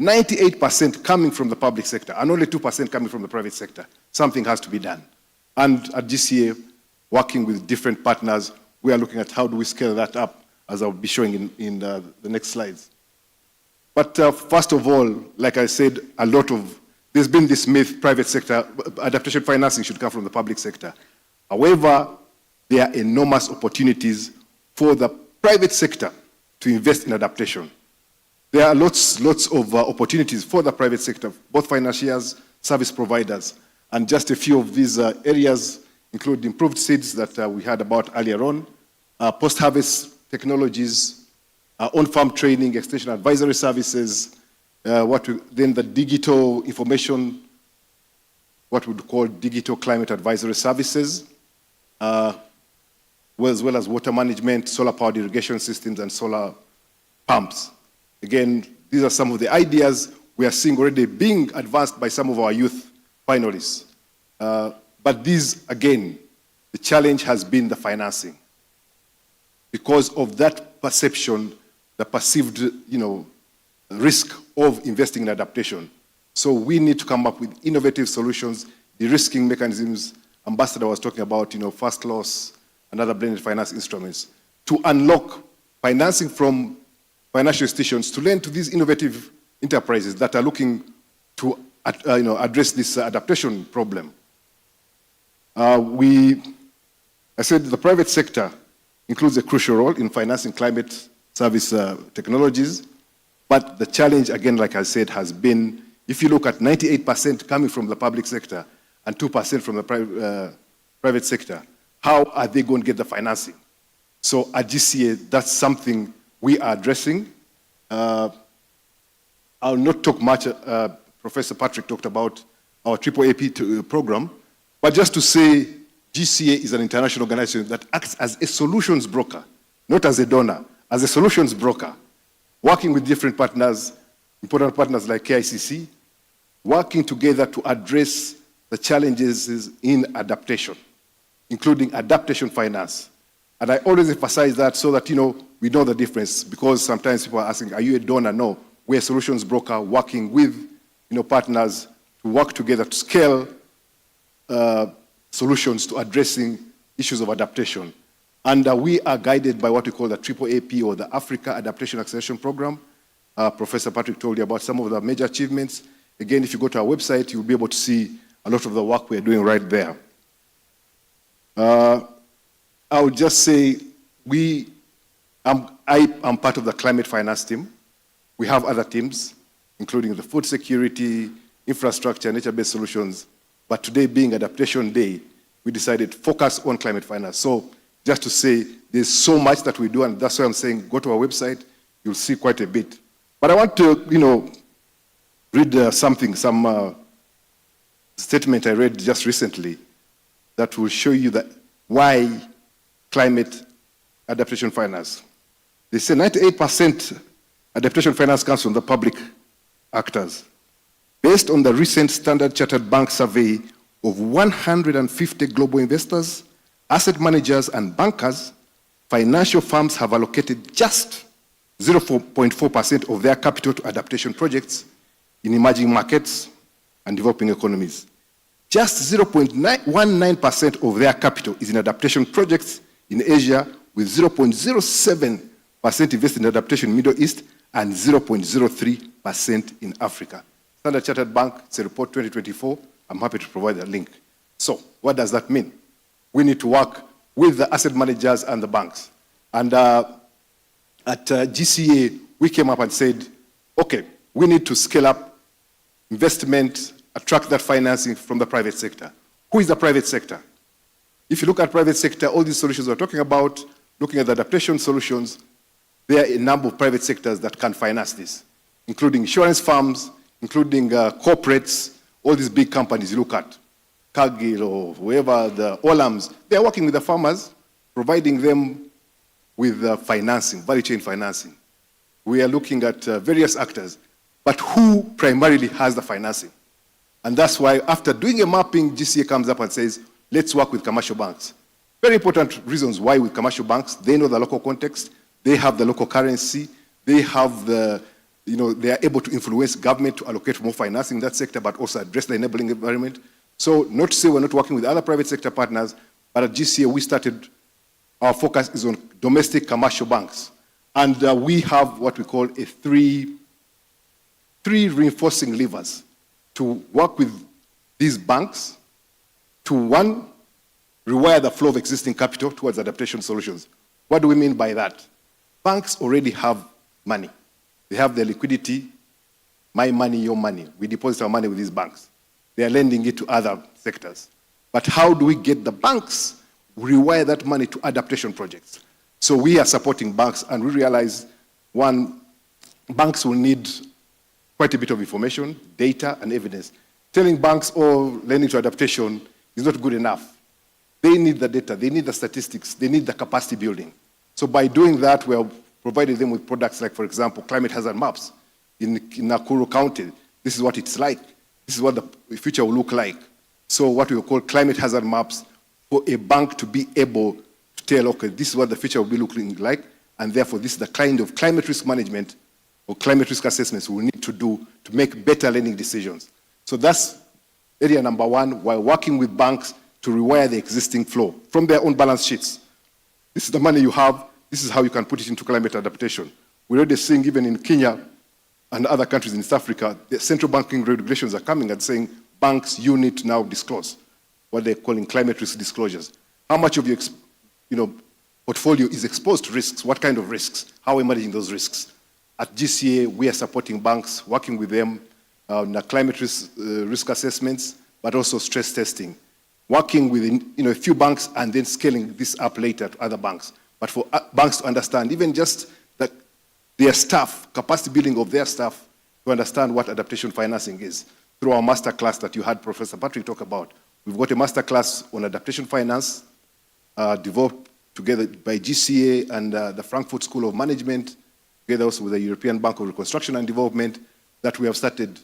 98% coming from the public sector, and only 2% coming from the private sector. Something has to be done. And at GCA, working with different partners, we are looking at how do we scale that up, as I'll be showing in the next slides. But first of all, like I said, there's been this myth, private sector, adaptation financing should come from the public sector. However, there are enormous opportunities for the private sector to invest in adaptation. There are lots of opportunities for the private sector, both financiers, service providers, and just a few of these areas include improved seeds that we heard about earlier on, post-harvest technologies, on-farm training, extension advisory services, then the digital information, what we would call digital climate advisory services, as well as water management, solar-powered irrigation systems, and solar pumps. Again, these are some of the ideas we are seeing already being advanced by some of our youth finalists. But these, again, the challenge has been the financing. Because of that perception, the perceived, risk of investing in adaptation. So we need to come up with innovative solutions, de-risking mechanisms. Ambassador was talking about, first loss and other blended finance instruments to unlock financing from financial institutions to lend to these innovative enterprises that are looking to address this adaptation problem. I said the private sector includes a crucial role in financing climate service technologies, but the challenge, again, like I said, has been, if you look at 98% coming from the public sector and 2% from the private sector, how are they going to get the financing? So at GCA, that's something we are addressing. I'll not talk much. Professor Patrick talked about our AAAP program, but just to say GCA is an international organization that acts as a solutions broker, not as a donor, as a solutions broker, working with different partners, important partners like KICC, working together to address the challenges in adaptation, including adaptation finance. And I always emphasize that so that, we know the difference, because sometimes people are asking, are you a donor? No, we're a solutions broker working with, partners to work together to scale solutions to addressing issues of adaptation. And we are guided by what we call the AAAP, or the Africa Adaptation Acceleration Program. Professor Patrick told you about some of the major achievements. Again, if you go to our website, you'll be able to see a lot of the work we're doing right there. I would just say I am part of the climate finance team. We have other teams, including the food security, infrastructure, nature-based solutions. But today being Adaptation Day, we decided to focus on climate finance. So just to say, there's so much that we do, and that's why I'm saying go to our website, you'll see quite a bit. But I want to, read some statement I read just recently that will show you that why climate adaptation finance. They say 98% adaptation finance comes from the public actors. Based on the recent Standard Chartered Bank survey of 150 global investors, asset managers, and bankers, financial firms have allocated just 0.4% of their capital to adaptation projects in emerging markets and developing economies. Just 0.19% of their capital is in adaptation projects in Asia, with 0.07% invested in adaptation in the Middle East and 0.03% in Africa. Standard Chartered Bank, it's a report 2024. I'm happy to provide a link. So what does that mean? We need to work with the asset managers and the banks. And at GCA, we came up and said, okay, we need to scale up investment, attract that financing from the private sector. Who is the private sector? If you look at private sector, all these solutions we're talking about, looking at the adaptation solutions, there are a number of private sectors that can finance this, including insurance firms, including corporates, all these big companies you look at, Cargill or whoever, the Olams, they're working with the farmers, providing them with financing, value chain financing. We are looking at various actors, but who primarily has the financing? And that's why after doing a mapping, GCA comes up and says, let's work with commercial banks. Very important reasons why with commercial banks. They know the local context, they have the local currency, they have the, they are able to influence government to allocate more financing in that sector, but also address the enabling environment. So not to say we're not working with other private sector partners, but at GCA we started, our focus is on domestic commercial banks. And we have what we call a three reinforcing levers to work with these banks to, one, rewire the flow of existing capital towards adaptation solutions. What do we mean by that? Banks already have money. They have their liquidity, my money, your money. We deposit our money with these banks. They are lending it to other sectors. But how do we get the banks rewire that money to adaptation projects? So we are supporting banks, and we realize, one, banks will need quite a bit of information, data, and evidence. Telling banks, oh, lending to adaptation is not good enough. They need the data, they need the statistics, they need the capacity building. So by doing that, we are providing them with products like, for example, climate hazard maps. In Nakuru County, this is what it's like. This is what the future will look like. So what we call climate hazard maps for a bank to be able to tell, okay, this is what the future will be looking like, and therefore this is the kind of climate risk management or climate risk assessments we need to do to make better lending decisions. So that's area number one, while working with banks to rewire the existing flow from their own balance sheets. This is the money you have, this is how you can put it into climate adaptation. We're already seeing, even in Kenya, and other countries in East Africa, the central banking regulations are coming and saying, banks, you need to now disclose what they're calling climate risk disclosures. How much of your portfolio is exposed to risks? What kind of risks? How are we managing those risks? At GCA, we are supporting banks, working with them on climate risk assessments, but also stress testing. Working with a few banks and then scaling this up later to other banks. But for banks to understand, even just their staff, capacity building of their staff, to understand what adaptation financing is. Through our masterclass that you had Professor Patrick talk about, we've got a masterclass on adaptation finance, developed together by GCA and the Frankfurt School of Management, together also with the European Bank of Reconstruction and Development, that we have started.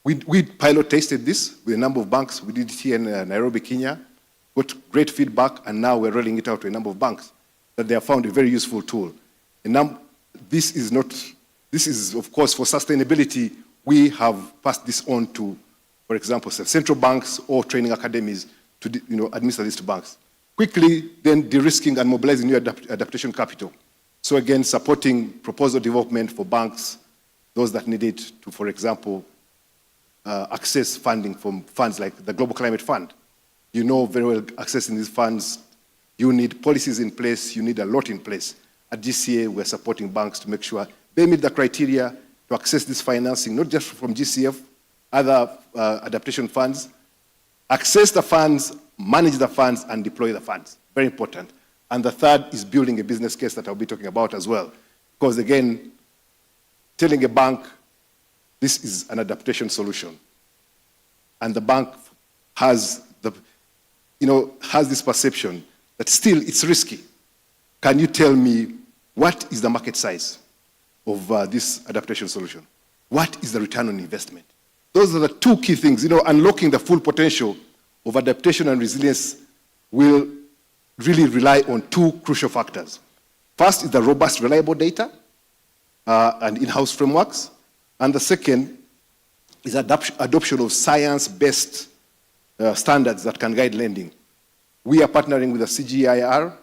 We pilot tested this with a number of banks. We did it here in Nairobi, Kenya, got great feedback, and now we're rolling it out to a number of banks that they have found a very useful tool. This is, of course, for sustainability. We have passed this on to, for example, central banks or training academies to administer this to banks. Quickly, then de-risking and mobilizing new adaptation capital. So again, supporting proposal development for banks, those that need it to, for example, access funding from funds like the Global Climate Fund. You know very well, accessing these funds, you need policies in place, you need a lot in place. At GCA, we're supporting banks to make sure they meet the criteria to access this financing, not just from GCF, other adaptation funds, access the funds, manage the funds, and deploy the funds. Very important. And the third is building a business case that I'll be talking about as well. Because again, telling a bank, this is an adaptation solution. And the bank has this perception that still it's risky. Can you tell me what is the market size of this adaptation solution? What is the return on investment? Those are the two key things. Unlocking the full potential of adaptation and resilience will really rely on two crucial factors. First is the robust, reliable data and in-house frameworks. And the second is adoption of science-based standards that can guide lending. We are partnering with the CGIAR.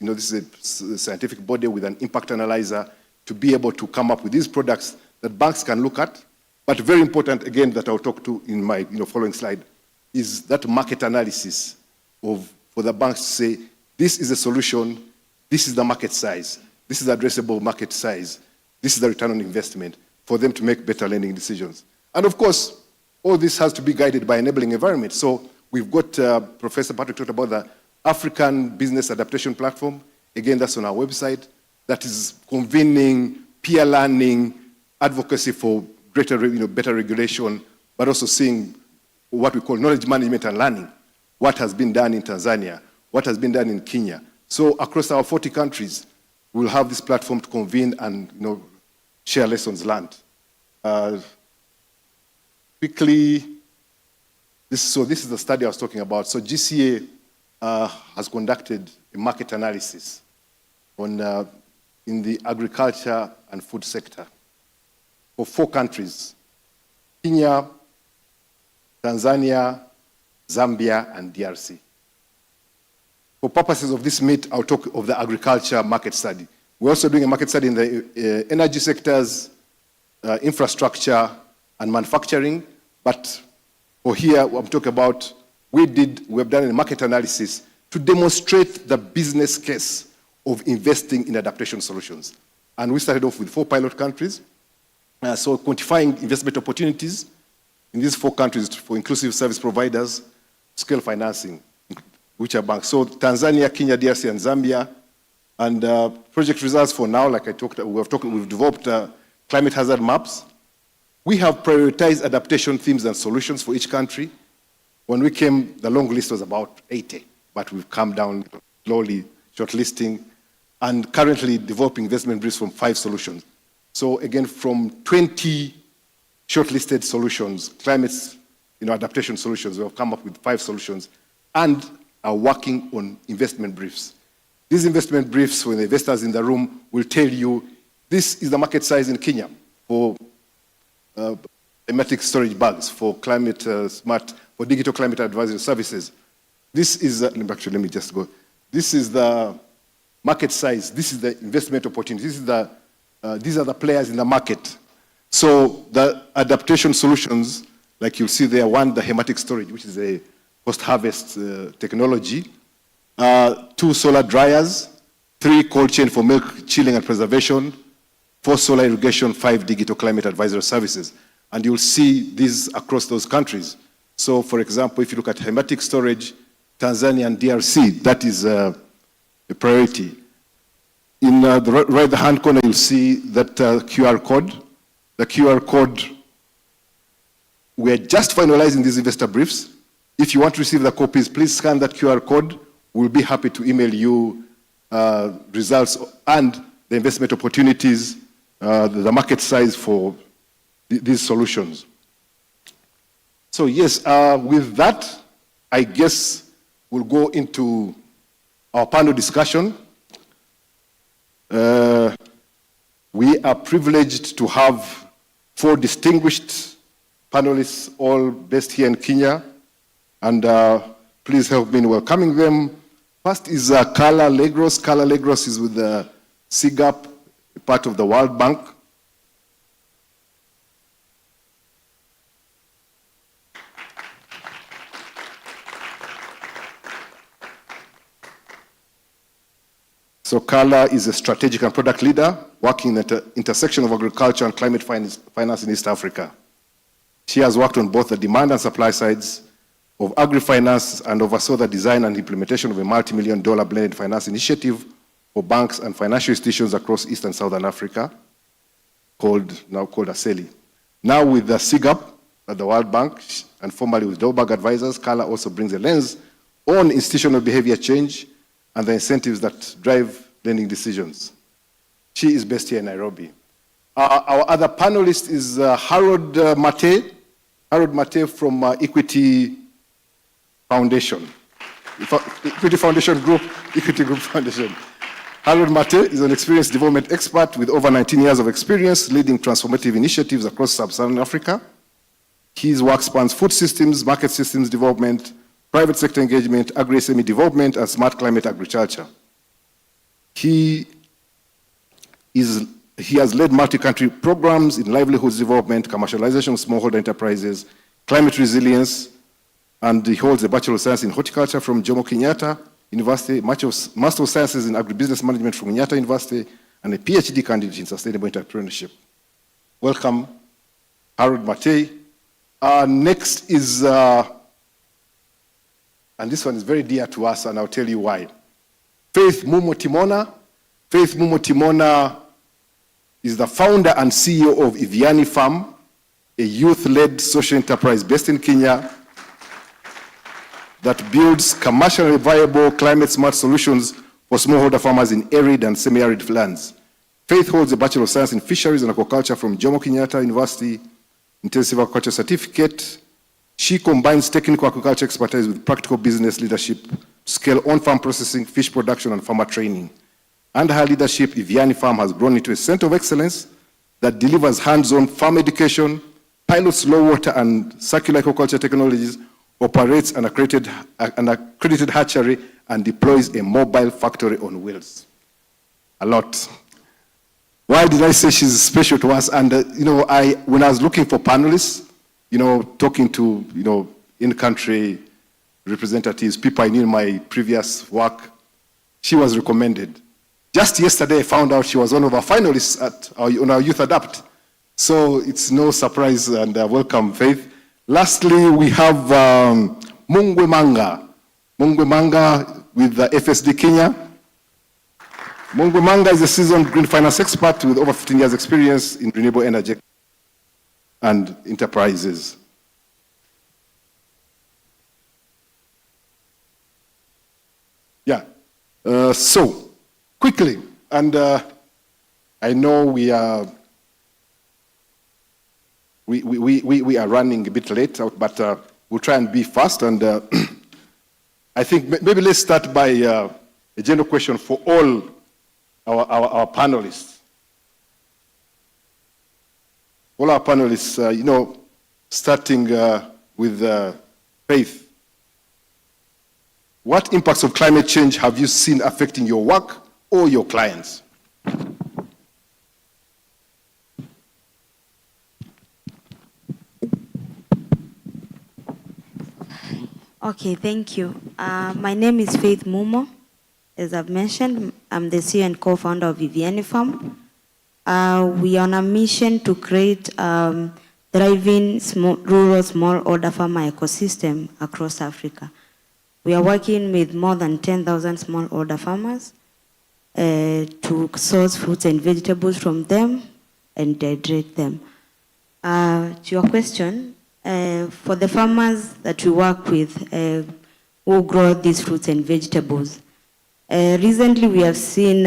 This is a scientific body with an impact analyzer to be able to come up with these products that banks can look at. But very important, again, that I'll talk to in my following slide, is that market analysis for the banks to say, this is a solution, this is the market size, this is the addressable market size, this is the return on investment, for them to make better lending decisions. And of course, all this has to be guided by enabling environment. So we've got, Professor Patrick talked about the African Business Adaptation Platform. Again, that's on our website. That is convening peer learning, advocacy for greater, better regulation, but also seeing what we call knowledge management and learning. What has been done in Tanzania, what has been done in Kenya. So across our 40 countries, we'll have this platform to convene and share lessons learned. Quickly, this is the study I was talking about. So GCA has conducted a market analysis on in the agriculture and food sector for 4 countries: Kenya, Tanzania, Zambia, and DRC. For purposes of this meet, I'll talk of the agriculture market study. We're also doing a market study in the energy sectors, infrastructure, and manufacturing. But for here, I'm talking about, we have done a market analysis to demonstrate the business case of investing in adaptation solutions. And we started off with 4 pilot countries. So quantifying investment opportunities in these 4 countries for inclusive service providers, scale financing, which are banks. So Tanzania, Kenya, DRC, and Zambia. And project results for now, like we've developed climate hazard maps. We have prioritized adaptation themes and solutions for each country. When we came, the long list was about 80, but we've come down slowly, shortlisting, and currently developing investment briefs from 5 solutions. So again, from 20 shortlisted solutions, climate adaptation solutions, we have come up with 5 solutions and are working on investment briefs. These investment briefs, when the investors in the room will tell you, this is the market size in Kenya for climatic storage bags, for climate smart, for digital climate advisory services. This is, let me just go. This is the market size. This is the investment opportunity. These are the players in the market So the adaptation solutions, like you'll see there, one, the hematic storage, which is a post-harvest technology, 2 solar dryers, 3 cold chain for milk chilling and preservation, 4 solar irrigation, 5 digital climate advisory services. And you'll see these across those countries. So, for example, if you look at hematic storage, Tanzania and DRC, that is a priority. In the right-hand corner, you'll see that QR code. The QR code, we're just finalizing these investor briefs. If you want to receive the copies, please scan that QR code. We'll be happy to email you results and the investment opportunities, the market size for these solutions. So yes, with that, I guess we'll go into our panel discussion. We are privileged to have 4 distinguished panelists, all based here in Kenya, and please help me in welcoming them. First is Carla Legros. Carla Legros is with the SIGAP, part of the World Bank. So Carla is a strategic and product leader working at the intersection of agriculture and climate finance in East Africa. She has worked on both the demand and supply sides of agri-finance and oversaw the design and implementation of a multi-million-dollar blended finance initiative for banks and financial institutions across East and Southern Africa, now called ASELI. Now with the SIGAP at the World Bank and formerly with Dolberg Advisors, Carla also brings a lens on institutional behavior change and the incentives that drive lending decisions. She is based here in Nairobi. Our other panelist is Harold Mate. Harold Mate from Equity Foundation. Equity Foundation Group, Equity Group Foundation. Harold Mate is an experienced development expert with over 19 years of experience leading transformative initiatives across sub-Saharan Africa. His work spans food systems, market systems development, private sector engagement, agri-SME development, and smart climate agriculture. He has led multi-country programs in livelihoods development, commercialization of smallholder enterprises, climate resilience, and he holds a Bachelor of Science in Horticulture from Jomo Kenyatta University, Master of Sciences in Agribusiness Management from Kenyatta University, and a PhD candidate in Sustainable Entrepreneurship. Welcome, Harold Mate. Next is, and this one is very dear to us, and I'll tell you why. Faith Mumo Timona. Faith Mumo Timona is the founder and CEO of Iviani Farm, a youth-led social enterprise based in Kenya that builds commercially viable climate-smart solutions for smallholder farmers in arid and semi-arid lands. Faith holds a Bachelor of Science in Fisheries and Aquaculture from Jomo Kenyatta University, Intensive Agriculture Certificate. She combines technical agriculture expertise with practical business leadership to scale on-farm processing, fish production, and farmer training. Under her leadership, Iviani Farm has grown into a center of excellence that delivers hands-on farm education, pilots low water and circular aquaculture technologies, operates an accredited hatchery, and deploys a mobile factory on wheels. A lot. Why did I say she's special to us? And when I was looking for panelists, talking to in-country representatives, people I knew in my previous work, she was recommended. Just yesterday, I found out she was one of our finalists on our Youth Adapt. So it's no surprise, and welcome, Faith. Lastly, we have Mungwe Manga. Mungwe Manga with the FSD Kenya. Mungwe Manga is a seasoned green finance expert with over 15 years experience in renewable energy and enterprises. Yeah, so quickly, and I know we are running a bit late, but we'll try and be fast. And I think maybe let's start by a general question for all our panelists. All our panelists, starting with Faith. What impacts of climate change have you seen affecting your work or your clients? Okay, thank you. My name is Faith Mumo. As I've mentioned, I'm the CEO and co-founder of Viviani Farm. We are on a mission to create thriving rural small-order farmer ecosystem across Africa. We are working with more than 10,000 small-order farmers to source fruits and vegetables from them and dehydrate them. To your question, for the farmers that we work with who grow these fruits and vegetables, recently we have seen,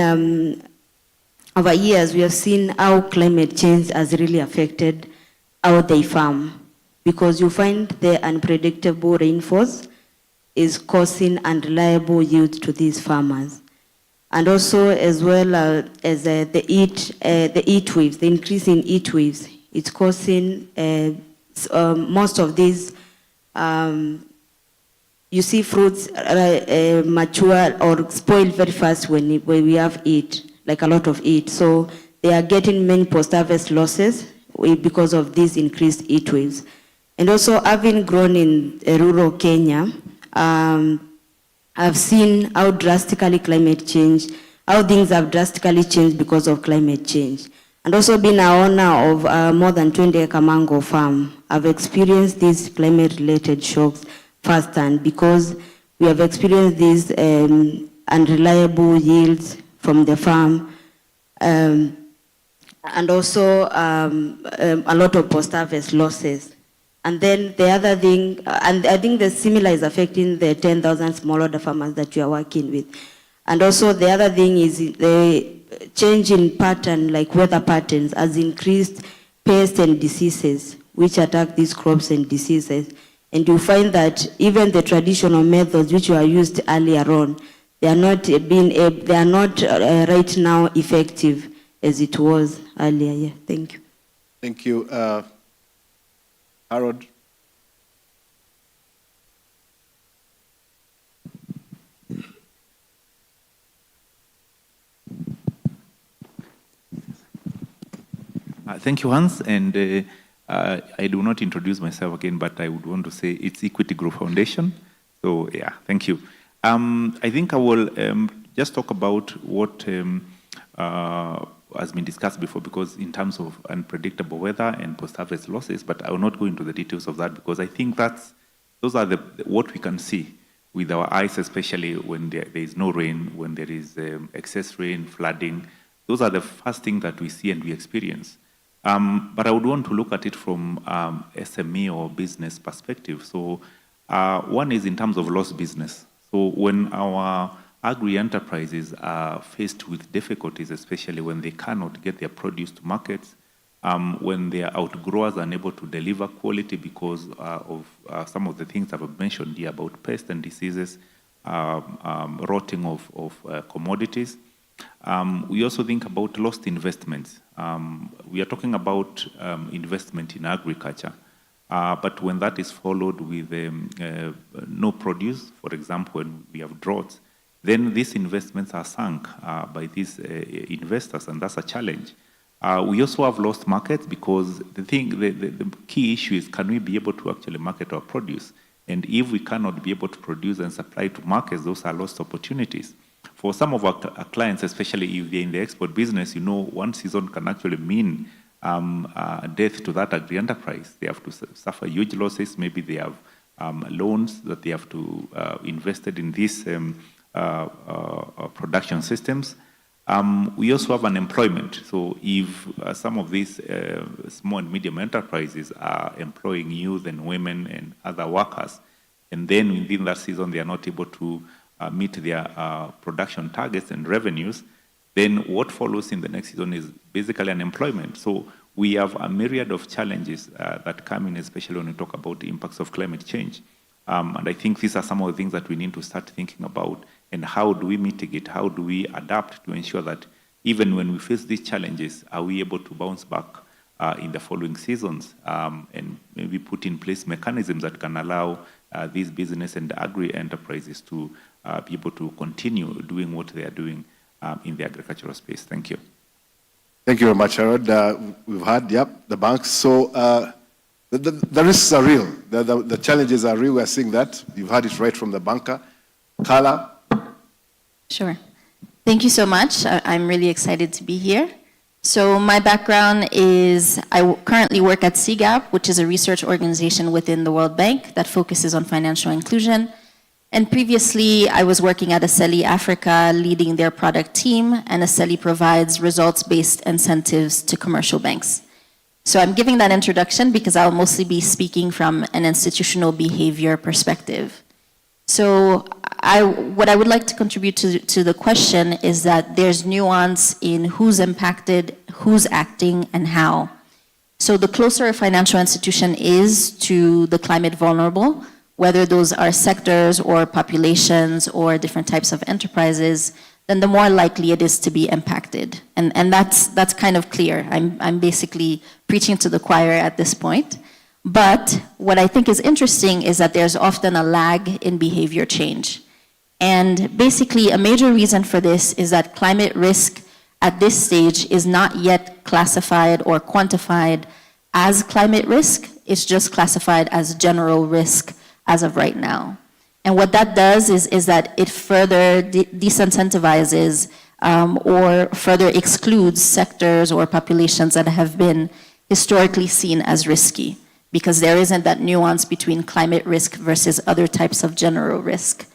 over years, we have seen how climate change has really affected how they farm, because you find the unpredictable rainfalls is causing unreliable yield to these farmers. And also, as well as the heat waves, the increase in heat waves, it's causing most of these, you see fruits mature or spoil very fast when we have heat, like a lot of heat. So they are getting many post-harvest losses because of these increased heat waves. And also, having grown in rural Kenya, I've seen how drastically climate change, how things have drastically changed because of climate change. And also being an owner of more than 20-acre mango farm, I've experienced these climate-related shocks firsthand because we have experienced these unreliable yields from the farm, and also a lot of post-harvest losses. And then the other thing, and I think the similar is affecting the 10,000 smallholder farmers that we are working with. And also the other thing is the change in pattern, like weather patterns, has increased pests and diseases, which attack these crops and diseases. And you find that even the traditional methods which were used earlier on, they are not right now effective as it was earlier. Yeah, thank you. Thank you. Harold. Thank you, Hans. And I do not introduce myself again, but I would want to say it's Equity Group Foundation. So yeah, thank you. I think I will just talk about what has been discussed before, because in terms of unpredictable weather and post-harvest losses, but I will not go into the details of that because I think those are what we can see with our eyes, especially when there is no rain, when there is excess rain, flooding. Those are the first things that we see and we experience. But I would want to look at it from SME or business perspective. So one is in terms of lost business. So when our agri-enterprises are faced with difficulties, especially when they cannot get their produce to markets, when their outgrowers are unable to deliver quality because of some of the things I've mentioned here about pests and diseases, rotting of commodities. We also think about lost investments. We are talking about investment in agriculture, but when that is followed with no produce, for example, when we have droughts, then these investments are sunk by these investors, and that's a challenge. We also have lost markets because the key issue is, can we be able to actually market our produce? And if we cannot be able to produce and supply to markets, those are lost opportunities. For some of our clients, especially if they're in the export business, you know, one season can actually mean death to that agri-enterprise. They have to suffer huge losses. Maybe they have loans that they have to invested in these production systems. We also have unemployment. So if some of these small and medium enterprises are employing youth and women and other workers, and then within that season they are not able to meet their production targets and revenues, then what follows in the next season is basically unemployment. So we have a myriad of challenges that come in, especially when we talk about the impacts of climate change. And I think these are some of the things that we need to start thinking about, and how do we mitigate, how do we adapt to ensure that even when we face these challenges, are we able to bounce back in the following seasons, and maybe put in place mechanisms that can allow these business and agri-enterprises to be able to continue doing what they are doing in the agricultural space. Thank you. Thank you very much, Harold. We've had, the banks. So The risks are real. The challenges are real. We're seeing that. You've heard it right from the banker. Carla? Sure. Thank you so much. I'm really excited to be here. So my background is I currently work at CGAP, which is a research organization within the World Bank that focuses on financial inclusion. And previously, I was working at Aceli Africa, leading their product team, and Aceli provides results-based incentives to commercial banks. So I'm giving that introduction because I'll mostly be speaking from an institutional behavior perspective. So what I would like to contribute to the question is that there's nuance in who's impacted, who's acting, and how. So the closer a financial institution is to the climate vulnerable, whether those are sectors or populations or different types of enterprises, then the more likely it is to be impacted. And that's kind of clear. I'm basically preaching to the choir at this point. But what I think is interesting is that there's often a lag in behavior change. And basically a major reason for this is that climate risk at this stage is not yet classified or quantified as climate risk. It's just classified as general risk as of right now. And what that does is that it further disincentivizes or further excludes sectors or populations that have been historically seen as risky, because there isn't that nuance between climate risk versus other types of general risk.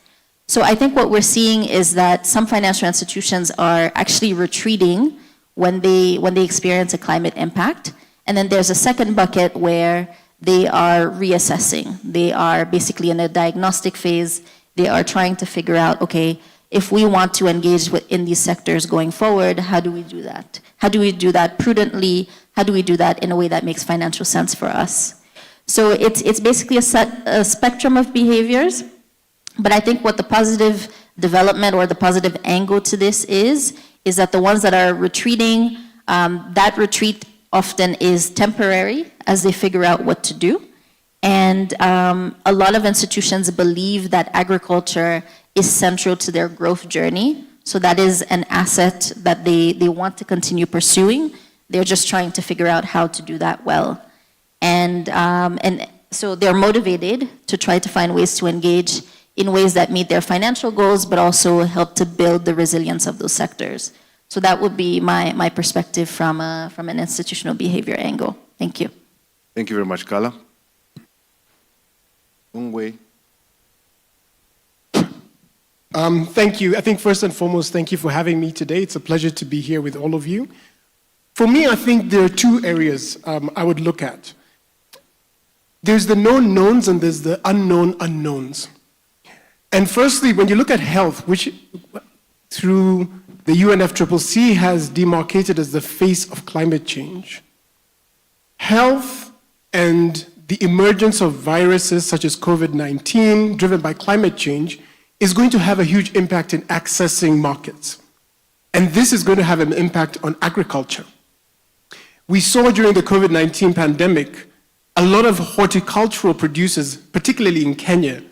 So I think what we're seeing is that some financial institutions are actually retreating when they experience a climate impact. And then there's a second bucket where they are reassessing. They are basically in a diagnostic phase. They are trying to figure out, okay, if we want to engage in these sectors going forward, how do we do that? How do we do that prudently? How do we do that in a way that makes financial sense for us? So it's basically a spectrum of behaviors. But I think what the positive development or the positive angle to this is that the ones that are retreating, that retreat often is temporary as they figure out what to do. And a lot of institutions believe that agriculture is central to their growth journey. So that is an asset that they want to continue pursuing. They're just trying to figure out how to do that well. And so they're motivated to try to find ways to engage in ways that meet their financial goals, but also help to build the resilience of those sectors. So that would be my perspective from an institutional behavior angle. Thank you. Thank you very much, Carla. Ungwe. Thank you. I think first and foremost, thank you for having me today. It's a pleasure to be here with all of you. For me, I think there are two areas I would look at. There's the known knowns and there's the unknown unknowns. And firstly, when you look at health, which through the UNFCCC has demarcated as the face of climate change, health and the emergence of viruses such as COVID-19 driven by climate change is going to have a huge impact in accessing markets. And this is going to have an impact on agriculture. We saw during the COVID-19 pandemic, a lot of horticultural producers, particularly in Kenya,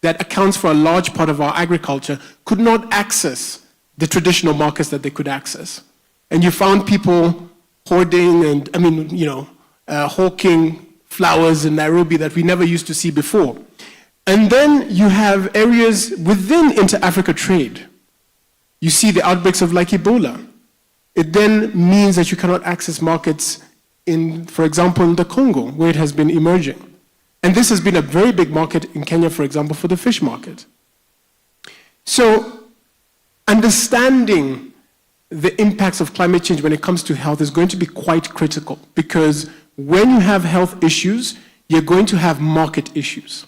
that accounts for a large part of our agriculture, could not access the traditional markets that they could access. And you found people hoarding and, hawking flowers in Nairobi that we never used to see before. And then you have areas within inter-Africa trade. You see the outbreaks of like Ebola. It then means that you cannot access markets in, for example, in the Congo, where it has been emerging. And this has been a very big market in Kenya, for example, for the fish market. So understanding the impacts of climate change when it comes to health is going to be quite critical, because when you have health issues, you're going to have market issues.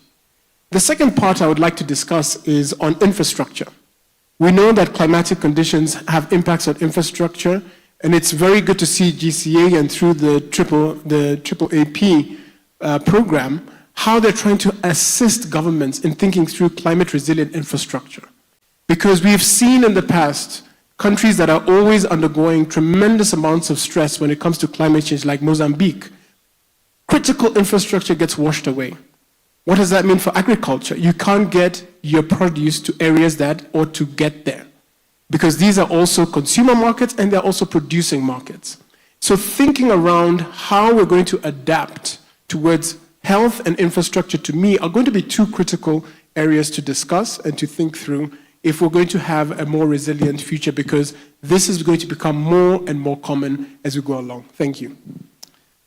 The second part I would like to discuss is on infrastructure. We know that climatic conditions have impacts on infrastructure, and it's very good to see GCA and through the AAAP program, how they're trying to assist governments in thinking through climate resilient infrastructure. Because we've seen in the past countries that are always undergoing tremendous amounts of stress when it comes to climate change, like Mozambique, critical infrastructure gets washed away. What does that mean for agriculture? You can't get your produce to areas that ought to get there, because these are also consumer markets and they're also producing markets. So thinking around how we're going to adapt towards health and infrastructure, to me, are going to be two critical areas to discuss and to think through if we're going to have a more resilient future, because this is going to become more and more common as we go along. Thank you.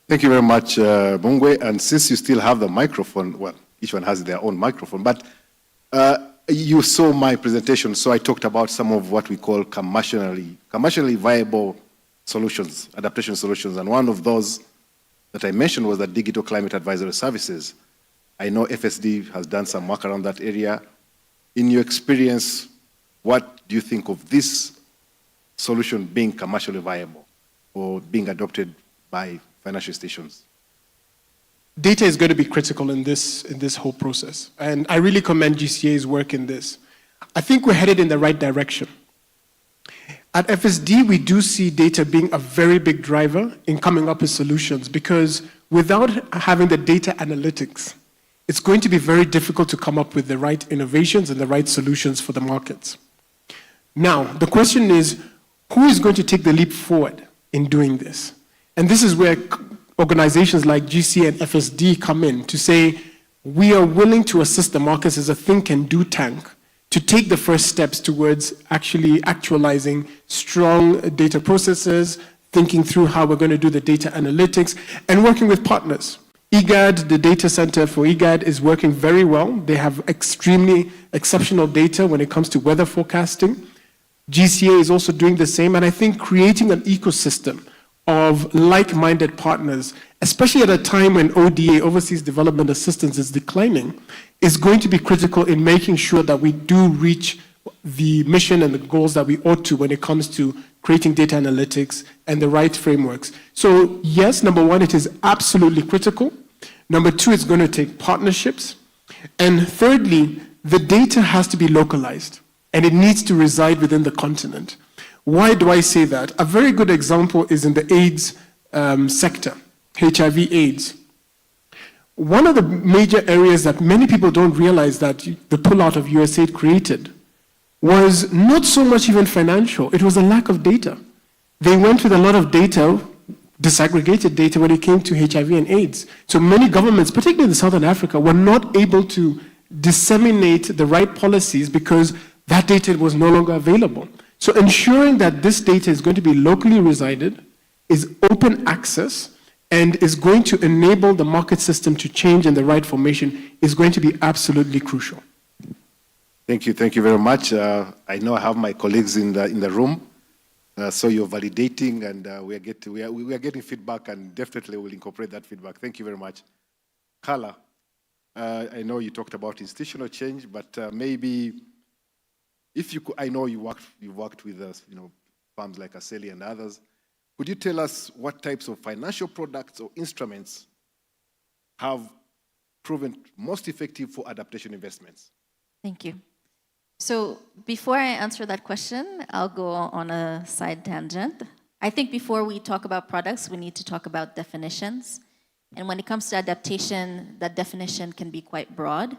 Thank you very much, Mungwe. And since you still have the microphone, well, each one has their own microphone, but you saw my presentation, so I talked about some of what we call commercially viable solutions, adaptation solutions, and one of those that I mentioned was the Digital Climate Advisory Services. I know FSD has done some work around that area. In your experience, what do you think of this solution being commercially viable or being adopted by financial institutions? Data is going to be critical in this whole process, and I really commend GCA's work in this. I think we're headed in the right direction. At FSD, we do see data being a very big driver in coming up with solutions, because without having the data analytics, it's going to be very difficult to come up with the right innovations and the right solutions for the markets. Now, the question is, who is going to take the leap forward in doing this? And this is where organizations like GCA and FSD come in to say, we are willing to assist the markets as a think and do tank to take the first steps towards actually actualizing strong data processes, thinking through how we're going to do the data analytics, and working with partners. IGAD, the data center for IGAD, is working very well. They have extremely exceptional data when it comes to weather forecasting. GCA is also doing the same, and I think creating an ecosystem of like-minded partners, especially at a time when ODA, Overseas Development Assistance, is declining, is going to be critical in making sure that we do reach the mission and the goals that we ought to when it comes to creating data analytics and the right frameworks. So yes, number one, it is absolutely critical. Number two, it's going to take partnerships. And thirdly, the data has to be localized, and it needs to reside within the continent. Why do I say that? A very good example is in the AIDS sector, HIV/AIDS. One of the major areas that many people don't realize that the pullout of USAID created was not so much even financial, it was a lack of data. They went with a lot of data, disaggregated data, when it came to HIV and AIDS. So many governments, particularly in Southern Africa, were not able to disseminate the right policies because that data was no longer available. So ensuring that this data is going to be locally resided, is open access, and is going to enable the market system to change in the right formation is going to be absolutely crucial. Thank you very much. I know I have my colleagues in the room, so you're validating, and we are getting feedback, and definitely we'll incorporate that feedback. Thank you very much. Carla, I know you talked about institutional change, but maybe if you could, I know you worked with firms like Aseli and others. Could you tell us what types of financial products or instruments have proven most effective for adaptation investments? Thank you. So before I answer that question, I'll go on a side tangent. I think before we talk about products, we need to talk about definitions. And when it comes to adaptation, that definition can be quite broad.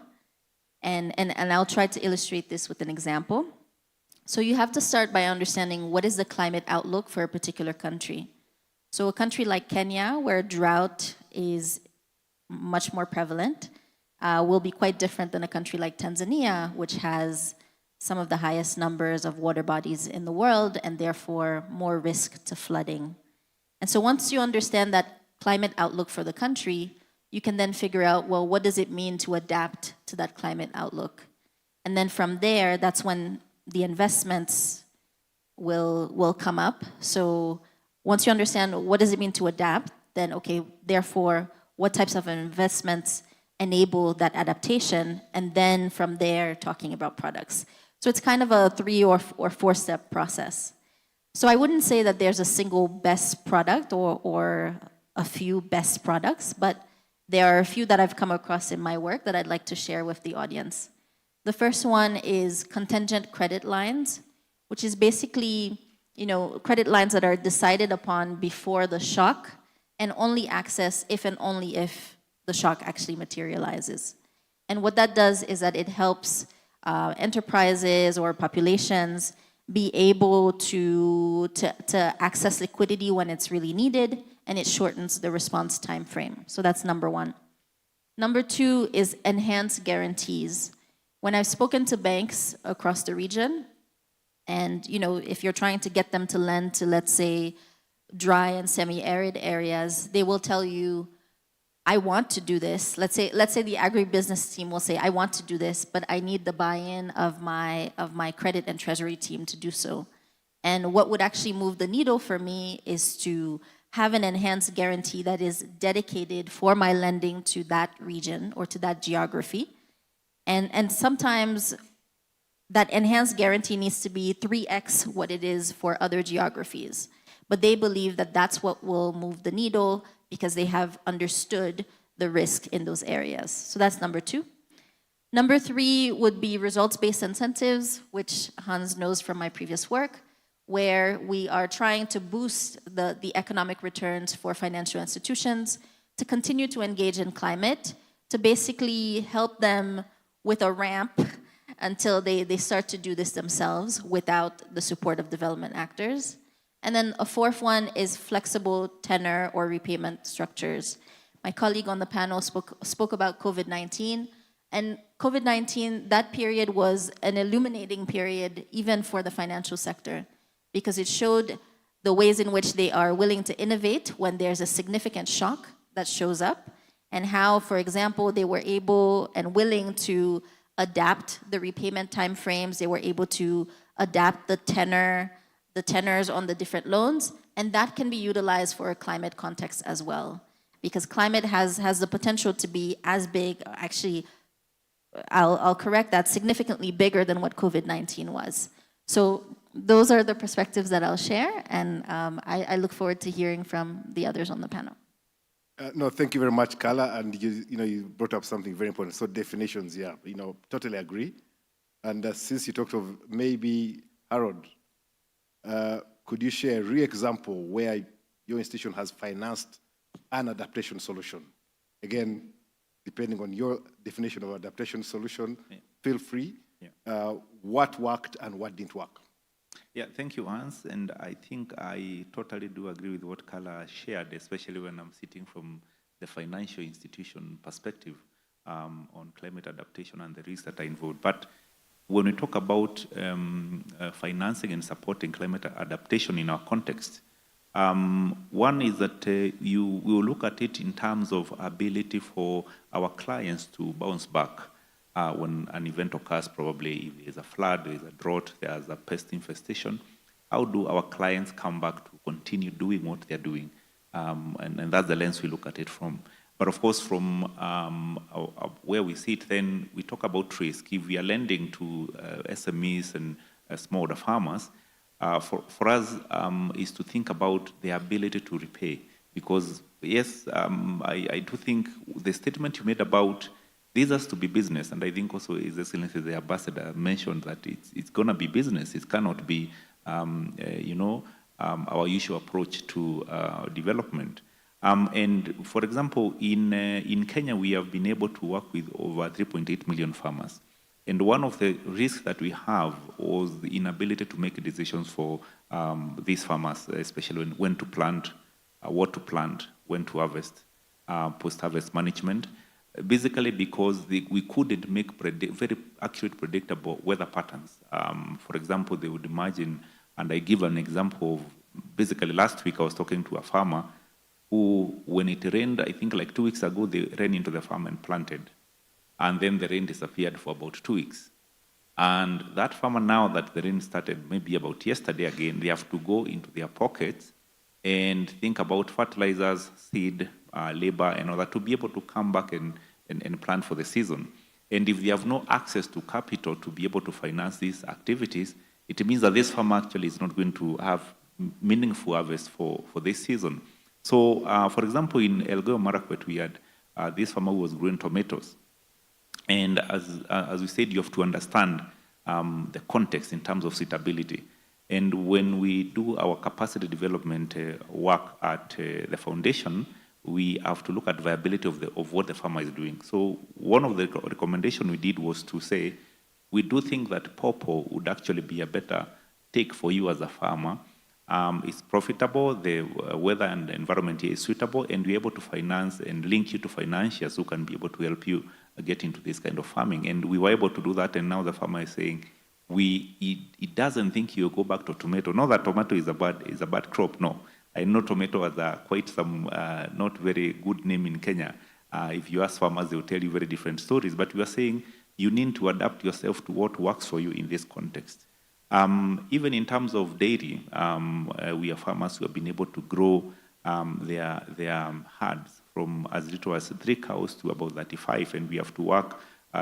And I'll try to illustrate this with an example. So you have to start by understanding what is the climate outlook for a particular country. So a country like Kenya, where drought is much more prevalent, will be quite different than a country like Tanzania, which has some of the highest numbers of water bodies in the world and therefore more risk to flooding. And so once you understand that climate outlook for the country, you can then figure out, well, what does it mean to adapt to that climate outlook? And then from there, that's when the investments will come up. So once you understand what does it mean to adapt, then okay, therefore, what types of investments enable that adaptation? And then from there, talking about products. So it's kind of a 3 or 4 step process. So I wouldn't say that there's a single best product or a few best products, but there are a few that I've come across in my work that I'd like to share with the audience. The first one is contingent credit lines, which is basically, credit lines that are decided upon before the shock and only access if and only if the shock actually materializes. And what that does is that it helps enterprises or populations be able to access liquidity when it's really needed and it shortens the response time frame. So that's number one. Number two is enhanced guarantees. When I've spoken to banks across the region, and if you're trying to get them to lend to, let's say, dry and semi-arid areas, they will tell you, I want to do this. Let's say the agribusiness team will say, I want to do this, but I need the buy-in of my credit and treasury team to do so. And what would actually move the needle for me is to have an enhanced guarantee that is dedicated for my lending to that region or to that geography. And sometimes that enhanced guarantee needs to be 3x what it is for other geographies. But they believe that that's what will move the needle because they have understood the risk in those areas. So that's number two. Number three would be results-based incentives, which Hans knows from my previous work, where we are trying to boost the economic returns for financial institutions to continue to engage in climate, to basically help them with a ramp until they start to do this themselves without the support of development actors. And then a fourth one is flexible tenor or repayment structures. My colleague on the panel spoke about COVID-19. And COVID-19, that period was an illuminating period even for the financial sector, because it showed the ways in which they are willing to innovate when there's a significant shock that shows up, and how, for example, they were able and willing to adapt the repayment timeframes, they were able to adapt the tenors on the different loans, and that can be utilized for a climate context as well. Because climate has the potential to be as big, actually, I'll correct that, significantly bigger than what COVID-19 was. So those are the perspectives that I'll share, and I look forward to hearing from the others on the panel. No, thank you very much, Carla. And you brought up something very important. So definitions, yeah, totally agree. And since you talked of maybe Harold, could you share a real example where your institution has financed an adaptation solution? Again, depending on your definition of adaptation solution, feel free. Yeah. What worked and what didn't work? Yeah, thank you, Hans. And I think I totally do agree with what Carla shared, especially when I'm sitting from the financial institution perspective on climate adaptation and the risks that are involved. But when we talk about financing and supporting climate adaptation in our context, one is that we will look at it in terms of ability for our clients to bounce back when an event occurs, probably if there's a flood, there's a drought, there's a pest infestation. How do our clients come back to continue doing what they're doing? And that's the lens we look at it from. But of course, from where we sit, then we talk about risk. If we are lending to SMEs and smallholder farmers, for us is to think about their ability to repay. Because yes, I do think the statement you made about this has to be business, and I think also His Excellency the Ambassador mentioned that it's going to be business. It cannot be, our usual approach to development. And for example, in Kenya, we have been able to work with over 3.8 million farmers. And one of the risks that we have was the inability to make decisions for these farmers, especially when to plant, what to plant, when to harvest, post-harvest management. Basically because we couldn't make very accurate, predictable weather patterns. For example, they would imagine, and I give an example of, basically last week I was talking to a farmer who, when it rained, I think like 2 weeks ago, they ran into the farm and planted. And then the rain disappeared for about 2 weeks. And that farmer, now that the rain started, maybe about yesterday again, they have to go into their pockets and think about fertilizers, seed, labor, and all that to be able to come back and plan for the season. And if they have no access to capital to be able to finance these activities, it means that this farmer actually is not going to have meaningful harvest for this season. So, for example, in Elgeyo Marakwet, we had this farmer who was growing tomatoes. And as we said, you have to understand the context in terms of suitability. And when we do our capacity development work at the foundation, we have to look at viability of what the farmer is doing. So one of the recommendations we did was to say, we do think that pawpaw would actually be a better take for you as a farmer, is profitable, the weather and the environment here is suitable, and we're able to finance and link you to financiers who can be able to help you get into this kind of farming. And we were able to do that, and now the farmer is saying, it doesn't think you'll go back to tomato. Not that tomato is a bad crop, no. I know tomato has quite some not very good name in Kenya. If you ask farmers, they will tell you very different stories, but we are saying you need to adapt yourself to what works for you in this context. Even in terms of dairy, we are farmers who have been able to grow their herds from as little as 3 cows to about 35, and we have to work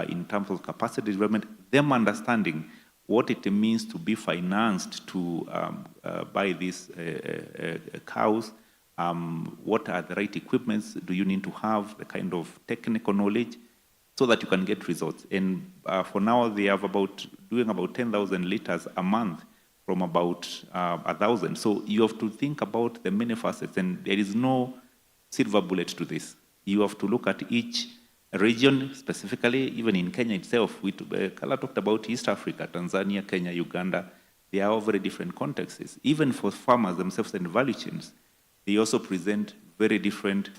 in terms of capacity development, them understanding what it means to be financed to buy these cows, what are the right equipments do you need to have, the kind of technical knowledge, so that you can get results. And for now, they have doing about 10,000 liters a month from about 1,000. So you have to think about the many facets, and there is no silver bullet to this. You have to look at each region specifically, even in Kenya itself. Kala talked about East Africa, Tanzania, Kenya, Uganda. They are all very different contexts. Even for farmers themselves and value chains, they also present very different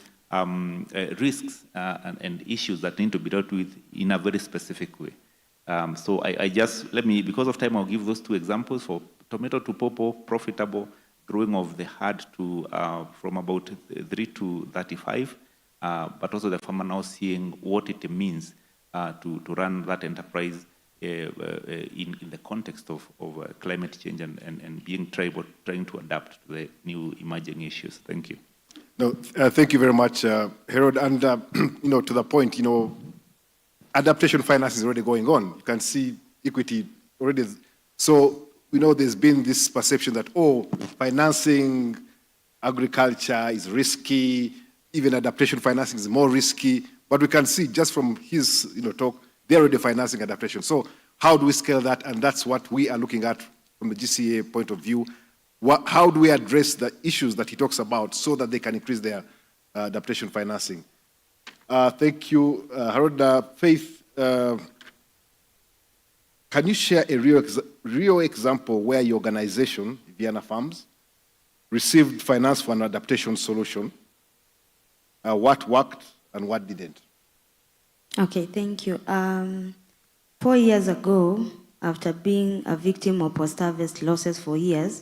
risks and issues that need to be dealt with in a very specific way. So because of time, I'll give those 2 examples. For tomato to pawpaw, profitable, growing of the herd to from about 3 to 35, but also the farmer now seeing what it means to run that enterprise in the context of climate change and being trying to adapt to the new emerging issues. Thank you. No, thank you very much, Harold. And to the point, adaptation finance is already going on. You can see equity already. So there's been this perception that financing agriculture is risky. Even adaptation financing is more risky. But we can see just from his talk, they're already financing adaptation. So how do we scale that? And that's what we are looking at from the GCA point of view. How do we address the issues that he talks about so that they can increase their adaptation financing? Thank you, Harold. Faith, can you share a real example where your organization, Vienna Farms, received finance for an adaptation solution? What worked and what didn't? Okay, thank you. 4 years ago, after being a victim of post-harvest losses for years,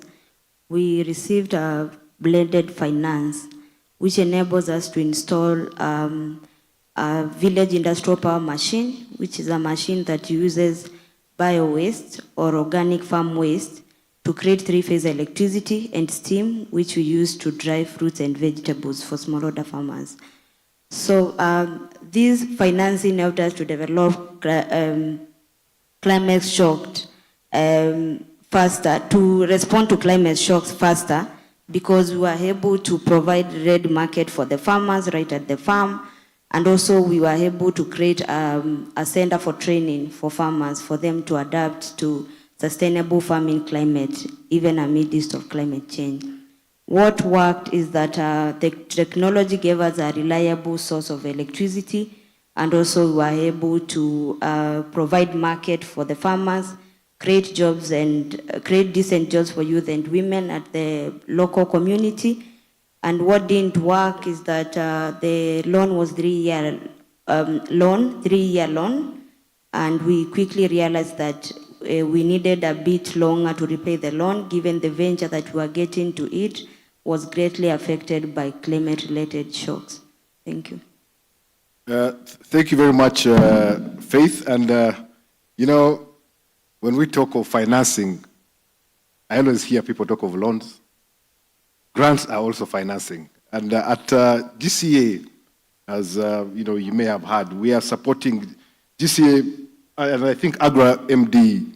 we received a blended finance, which enables us to install a village industrial power machine, which is a machine that uses bio-waste or organic farm waste to create 3-phase electricity and steam, which we use to dry fruits and vegetables for smallholder farmers. So this financing helped us to develop climate shocked faster, to respond to climate shocks faster, because we were able to provide ready market for the farmers right at the farm, and also we were able to create a center for training for farmers for them to adapt to sustainable farming climate, even amidst of climate change. What worked is that the technology gave us a reliable source of electricity, and also we were able to provide market for the farmers, create jobs and create decent jobs for youth and women at the local community. And what didn't work is that the loan was 3-year loan, and we quickly realized that we needed a bit longer to repay the loan, given the venture that we were getting to it was greatly affected by climate-related shocks. Thank you. Thank you very much, Faith. And, when we talk of financing, I always hear people talk of loans. Grants are also financing. And at GCA, as you may have heard, we are supporting GCA, and I think Agra MD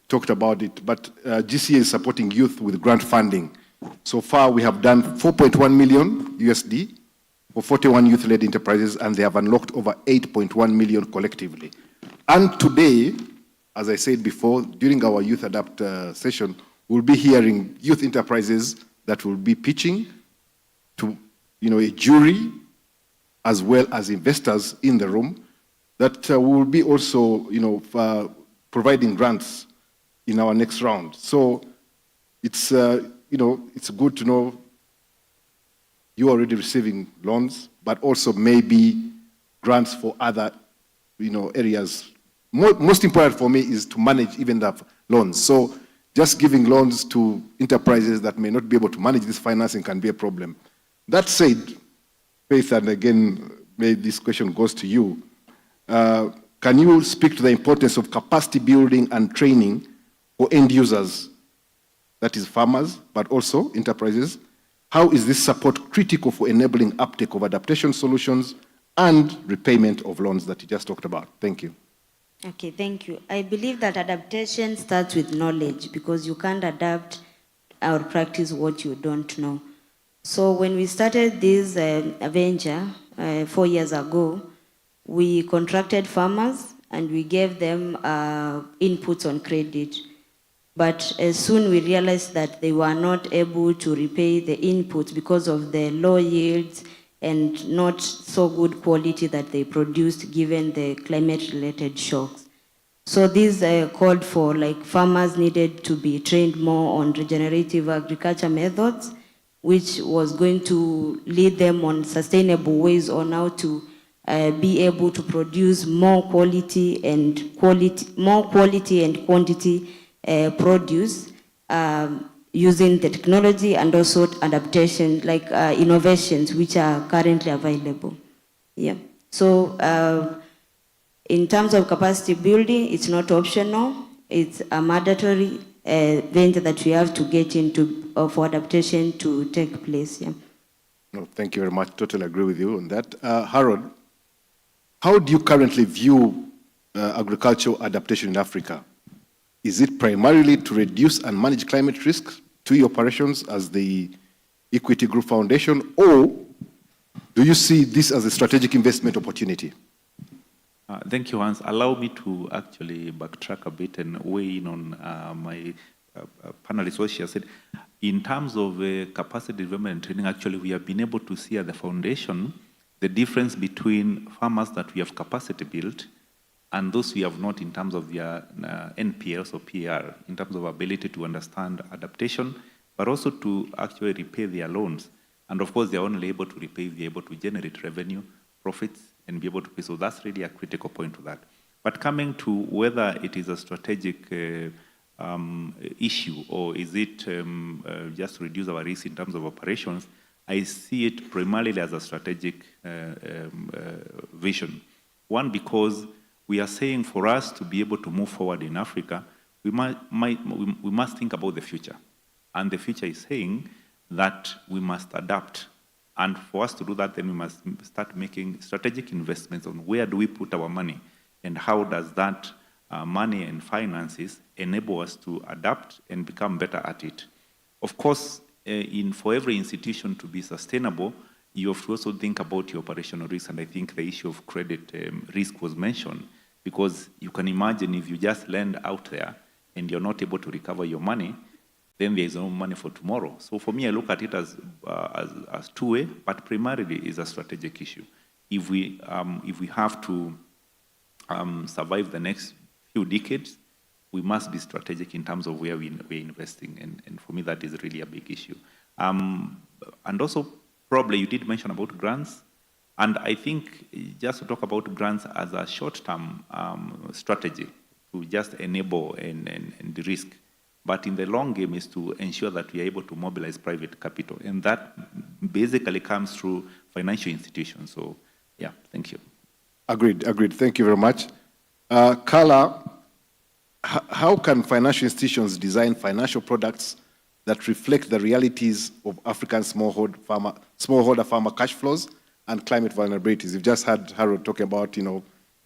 talked about it, but GCA is supporting youth with grant funding. So far, we have done 4.1 million USD for 41 youth-led enterprises, and they have unlocked over 8.1 million collectively. And today, as I said before, during our Youth Adapt session, we'll be hearing youth enterprises that will be pitching to a jury as well as investors in the room, that will be also providing grants in our next round. So it's it's good to know you're already receiving loans, but also maybe grants for other, areas. Most important for me is to manage even the loans. So just giving loans to enterprises that may not be able to manage this financing can be a problem. That said, Faith, and again, maybe this question goes to you. Can you speak to the importance of capacity building and training for end users, that is farmers, but also enterprises? How is this support critical for enabling uptake of adaptation solutions and repayment of loans that you just talked about? Thank you. Okay, thank you. I believe that adaptation starts with knowledge, because you can't adapt or practice what you don't know. So when we started this venture 4 years ago, we contracted farmers and we gave them inputs on credit. But as soon we realized that they were not able to repay the inputs because of the low yields and not so good quality that they produced given the climate-related shocks. So this called for, like, farmers needed to be trained more on regenerative agriculture methods, which was going to lead them on sustainable ways on how to be able to produce more quality and quantity produce using the technology and also adaptation, like innovations which are currently available. Yeah. So in terms of capacity building, it's not optional. It's a mandatory venture that we have to get into for adaptation to take place. Yeah. No, thank you very much. Totally agree with you on that. Harold, how do you currently view agricultural adaptation in Africa? Is it primarily to reduce and manage climate risks to your operations as the Equity Group Foundation, or do you see this as a strategic investment opportunity? Thank you, Hans. Allow me to actually backtrack a bit and weigh in on my panelist, what she has said. In terms of capacity development and training, actually, we have been able to see at the foundation the difference between farmers that we have capacity built and those we have not in terms of their NPLs or PR, in terms of ability to understand adaptation, but also to actually repay their loans. And of course, they're only able to repay if they're able to generate revenue, profits, and be able to pay. So that's really a critical point to that. But coming to whether it is a strategic issue or is it just to reduce our risk in terms of operations, I see it primarily as a strategic vision. One, because we are saying for us to be able to move forward in Africa, we must think about the future. And the future is saying that we must adapt. And for us to do that, then we must start making strategic investments on where do we put our money and how does that money and finances enable us to adapt and become better at it. Of course, for every institution to be sustainable, you have to also think about your operational risk, and I think the issue of credit risk was mentioned, because you can imagine if you just lend out there and you're not able to recover your money, then there is no money for tomorrow. So for me, I look at it as two-way, but primarily is a strategic issue. If we have to survive the next few decades, we must be strategic in terms of where we're investing, and for me, that is really a big issue. And also, probably you did mention about grants, and I think just to talk about grants as a short-term strategy to just enable and de-risk, but in the long game is to ensure that we are able to mobilize private capital, and that basically comes through financial institutions. So, yeah, thank you. Agreed. Thank you very much. Carla, how can financial institutions design financial products that reflect the realities of African smallholder farmer cash flows and climate vulnerabilities? You've just had Harold talking about, they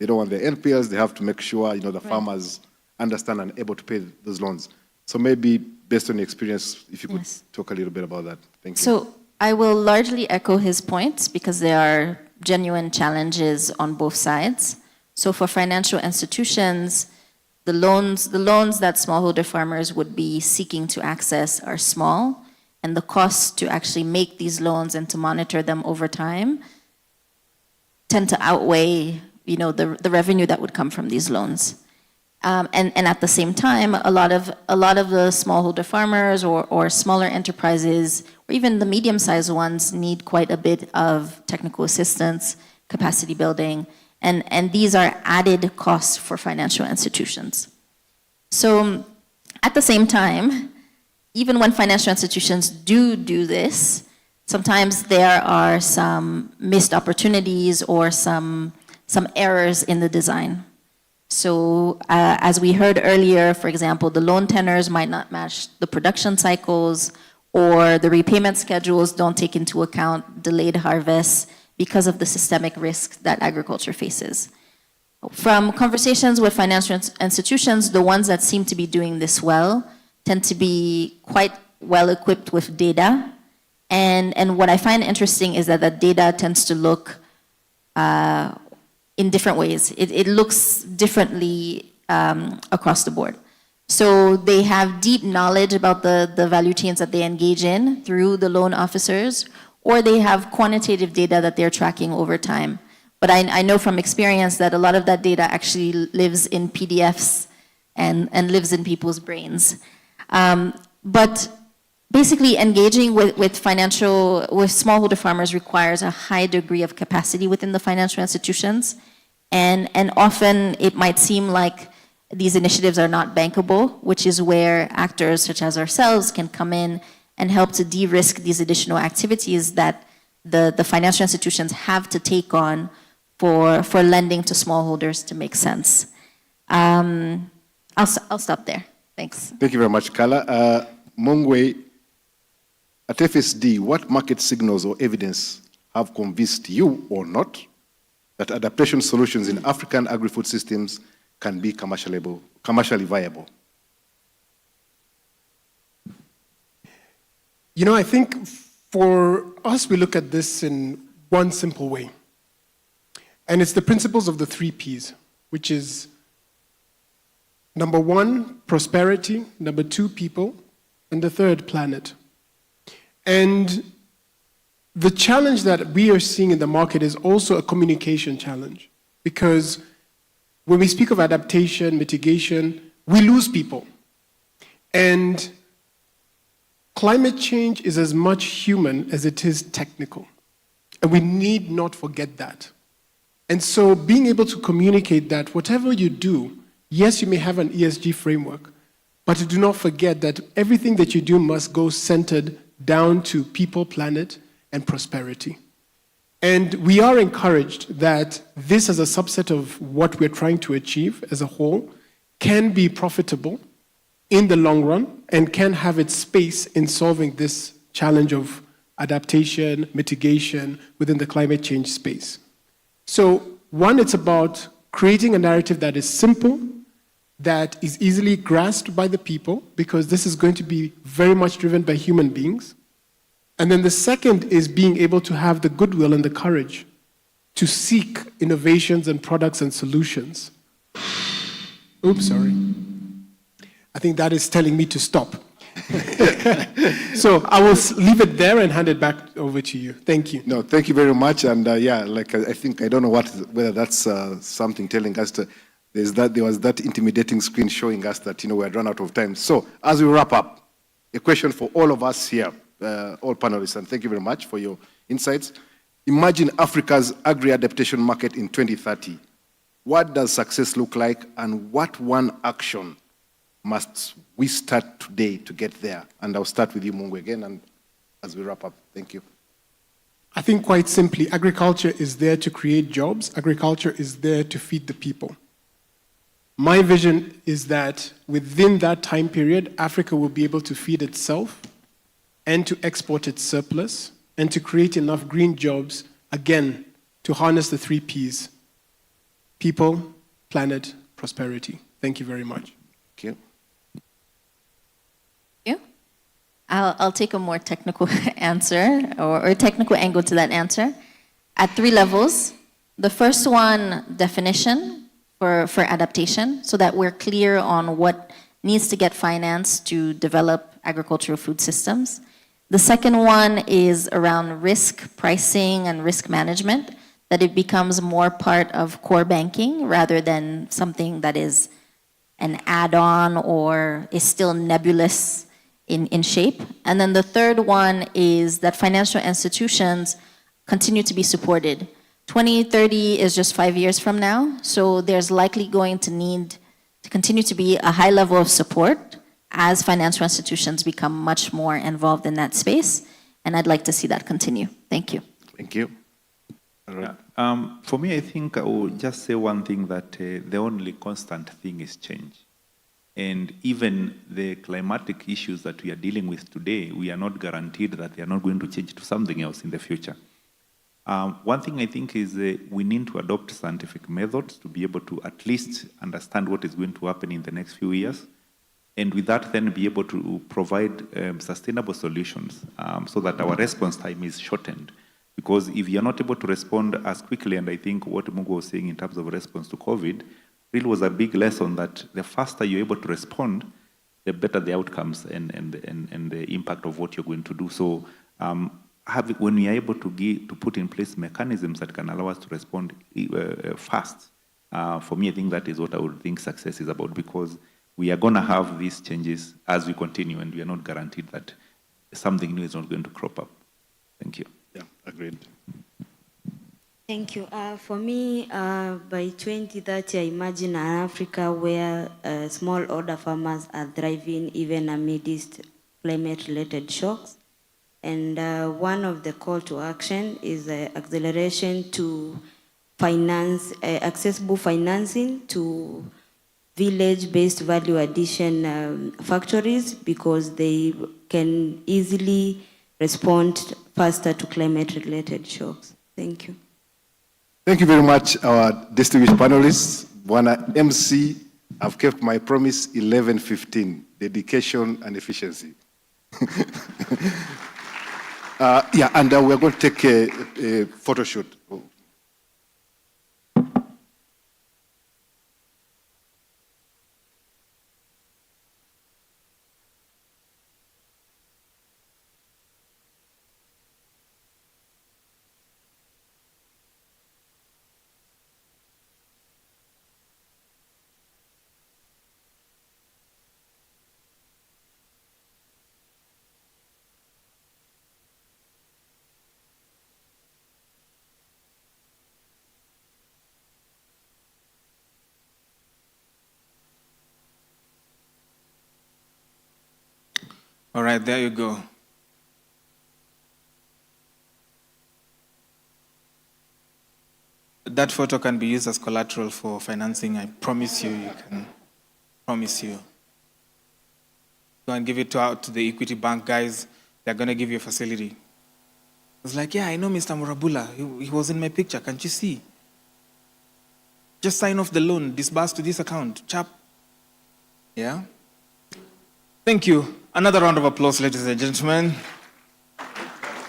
don't want their NPLs, they have to make sure, the farmers understand and able to pay those loans. So maybe based on your experience, if you could talk a little bit about that. Thank you. So I will largely echo his points because there are genuine challenges on both sides. So for financial institutions, the loans that smallholder farmers would be seeking to access are small, and the costs to actually make these loans and to monitor them over time tend to outweigh, the revenue that would come from these loans. And at the same time, a lot of the smallholder farmers or smaller enterprises, or even the medium-sized ones, need quite a bit of technical assistance, capacity building, and these are added costs for financial institutions. So at the same time, even when financial institutions do this, sometimes there are some missed opportunities or some errors in the design. So as we heard earlier, for example, the loan tenors might not match the production cycles, or the repayment schedules don't take into account delayed harvests because of the systemic risk that agriculture faces. From conversations with financial institutions, the ones that seem to be doing this well tend to be quite well equipped with data. And what I find interesting is that the data tends to look in different ways. It looks differently across the board. So they have deep knowledge about the value chains that they engage in through the loan officers, or they have quantitative data that they're tracking over time. But I know from experience that a lot of that data actually lives in PDFs and lives in people's brains. But basically, engaging with smallholder farmers requires a high degree of capacity within the financial institutions. And often it might seem like these initiatives are not bankable, which is where actors such as ourselves can come in and help to de-risk these additional activities that the financial institutions have to take on for lending to smallholders to make sense. I'll stop there. Thanks. Thank you very much, Carla. Mongwe, at FSD, what market signals or evidence have convinced you or not that adaptation solutions in African agri-food systems can be commercially viable? You know, I think for us, we look at this in one simple way. And it's the principles of the 3 Ps, which is number 1, prosperity, number 2, people, and the 3rd, planet. And the challenge that we are seeing in the market is also a communication challenge, because when we speak of adaptation, mitigation, we lose people. And climate change is as much human as it is technical. And we need not forget that. And so being able to communicate that whatever you do, yes, you may have an ESG framework, but do not forget that everything that you do must go centered down to people, planet, and prosperity. And we are encouraged that this, as a subset of what we're trying to achieve as a whole, can be profitable in the long run and can have its space in solving this challenge of adaptation, mitigation within the climate change space. So, one, it's about creating a narrative that is simple, that is easily grasped by the people, because this is going to be very much driven by human beings. And then the second is being able to have the goodwill and the courage to seek innovations and products and solutions. Oops, sorry. I think that is telling me to stop. So I will leave it there and hand it back over to you. Thank you. No, thank you very much. And yeah, like I think, I don't know whether that's something telling us to, there was that intimidating screen showing us that, we had run out of time. So as we wrap up, a question for all of us here, all panelists, and thank you very much for your insights. Imagine Africa's agri-adaptation market in 2030. What does success look like, and what one action must we start today to get there? And I'll start with you, Mungu, again, and as we wrap up. Thank you. I think quite simply, agriculture is there to create jobs. Agriculture is there to feed the people. My vision is that within that time period, Africa will be able to feed itself and to export its surplus and to create enough green jobs, again, to harness the 3 Ps: people, planet, prosperity. Thank you very much. Thank you. I'll take a more technical answer, or a technical angle to that answer, at 3 levels. The first one, definition for adaptation, so that we're clear on what needs to get financed to develop agricultural food systems. The second one is around risk pricing and risk management, that it becomes more part of core banking rather than something that is an add-on or is still nebulous in shape. And then the third one is that financial institutions continue to be supported. 2030 is just 5 years from now, so there's likely going to need to continue to be a high level of support as financial institutions become much more involved in that space, and I'd like to see that continue. Thank you. Thank you. For me, I think I will just say one thing, that the only constant thing is change. And even the climatic issues that we are dealing with today, we are not guaranteed that they are not going to change to something else in the future. One thing I think is we need to adopt scientific methods to be able to at least understand what is going to happen in the next few years. And with that, then be able to provide sustainable solutions so that our response time is shortened. Because if you're not able to respond as quickly, and I think what Mungo was saying in terms of response to COVID really was a big lesson, that the faster you're able to respond, the better the outcomes and the impact of what you're going to do. So when we are able to put in place mechanisms that can allow us to respond fast, for me, I think that is what I would think success is about, because we are going to have these changes as we continue, and we are not guaranteed that something new is not going to crop up. Thank you. Yeah, agreed. Thank you. For me, by 2030, I imagine an Africa where smallholder farmers are thriving even amidst climate-related shocks. And one of the call to action is acceleration to finance, accessible financing to village-based value addition factories, because they can easily respond faster to climate-related shocks. Thank you. Thank you very much, our distinguished panelists. Bwana MC, I've kept my promise, 11:15, dedication and efficiency. Yeah, and we're going to take a photo shoot. All right, there you go. That photo can be used as collateral for financing. I promise you, you can. Promise you. Go and give it out to the Equity Bank guys. They're going to give you a facility. I was like, yeah, I know Mr. Murabula. He was in my picture. Can't you see? Just sign off the loan, disburse to this account. Chap. Yeah? Thank you. Another round of applause, ladies and gentlemen.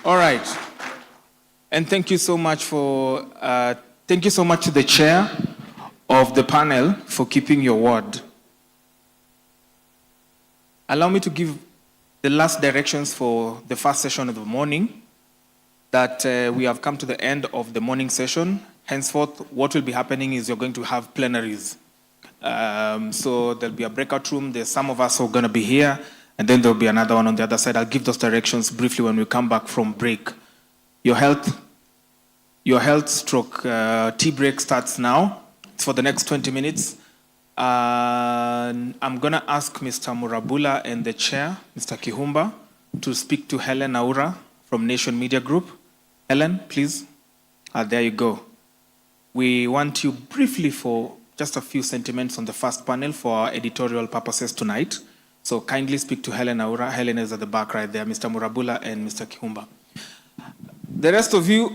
All right. And thank you so much to the chair of the panel for keeping your word. Allow me to give the last directions for the first session of the morning, that we have come to the end of the morning session. Henceforth, what will be happening is you're going to have plenaries. So there'll be a breakout room. There's some of us who are going to be here, and then there'll be another one on the other side. I'll give those directions briefly when we come back from break. Your health stroke tea break starts now. It's for the next 20 minutes. I'm going to ask Mr. Murabula and the chair, Mr. Kihumba, to speak to Helen Aura from Nation Media Group. Helen, please. There you go. We want you briefly for just a few sentiments on the first panel for our editorial purposes tonight. So kindly speak to Helen Aura. Helen is at the back right there, Mr. Murabula and Mr. Kihumba. The rest of you,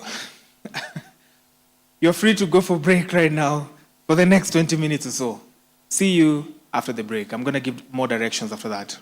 you're free to go for break right now for the next 20 minutes or so. See you after the break. I'm going to give more directions after that.